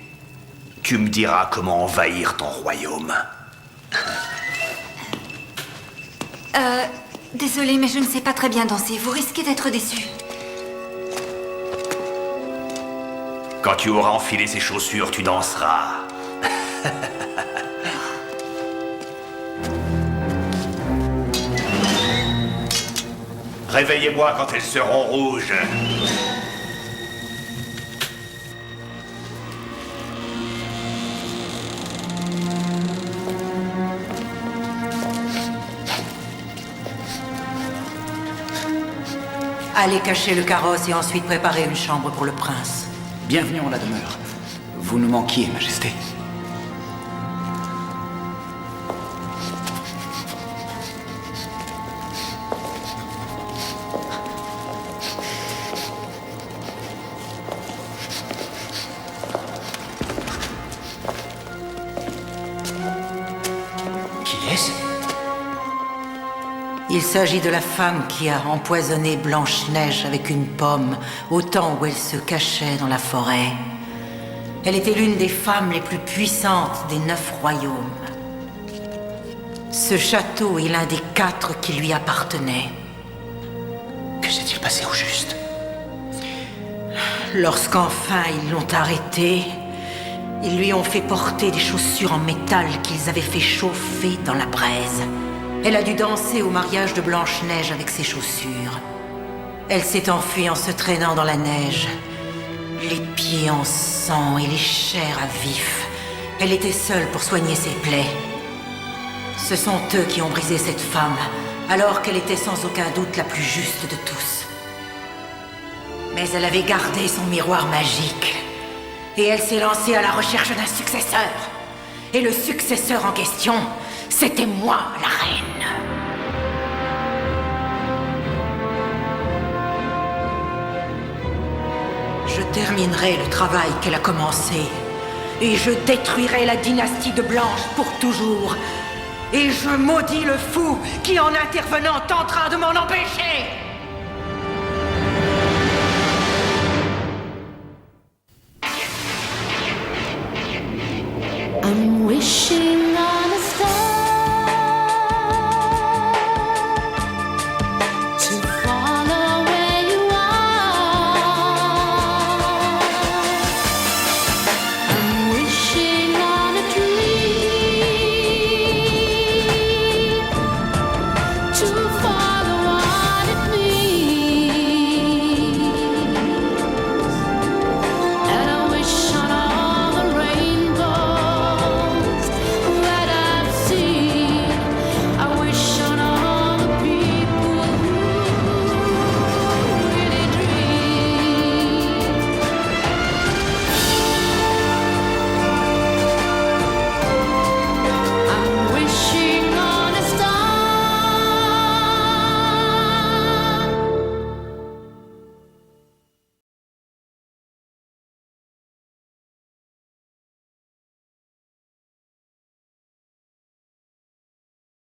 tu me diras comment envahir ton royaume. Désolée, mais je ne sais pas très bien danser. Vous risquez d'être déçu. Quand tu auras enfilé ces chaussures, tu danseras. Réveillez-moi quand elles seront rouges. Allez cacher le carrosse et ensuite préparer une chambre pour le prince. Bienvenue en la demeure. Vous nous manquiez, Majesté. Qui est-ce? Il s'agit de la femme qui a empoisonné Blanche-Neige avec une pomme au temps où elle se cachait dans la forêt. Elle était l'une des femmes les plus puissantes des 9 royaumes. Ce château est l'un des 4 qui lui appartenait. Que s'est-il passé au juste? Lorsqu'enfin ils l'ont arrêtée, ils lui ont fait porter des chaussures en métal qu'ils avaient fait chauffer dans la braise. Elle a dû danser au mariage de Blanche-Neige avec ses chaussures. Elle s'est enfuie en se traînant dans la neige, les pieds en sang et les chairs à vif. Elle était seule pour soigner ses plaies. Ce sont eux qui ont brisé cette femme, alors qu'elle était sans aucun doute la plus juste de tous. Mais elle avait gardé son miroir magique, et elle s'est lancée à la recherche d'un successeur. Et le successeur en question, c'était moi, la reine. Je terminerai le travail qu'elle a commencé. Et je détruirai la dynastie de Blanche pour toujours. Et je maudis le fou qui, en intervenant, tentera de m'en empêcher. I'm wishing on a star to follow where you are. I'm wishing on a dream to follow.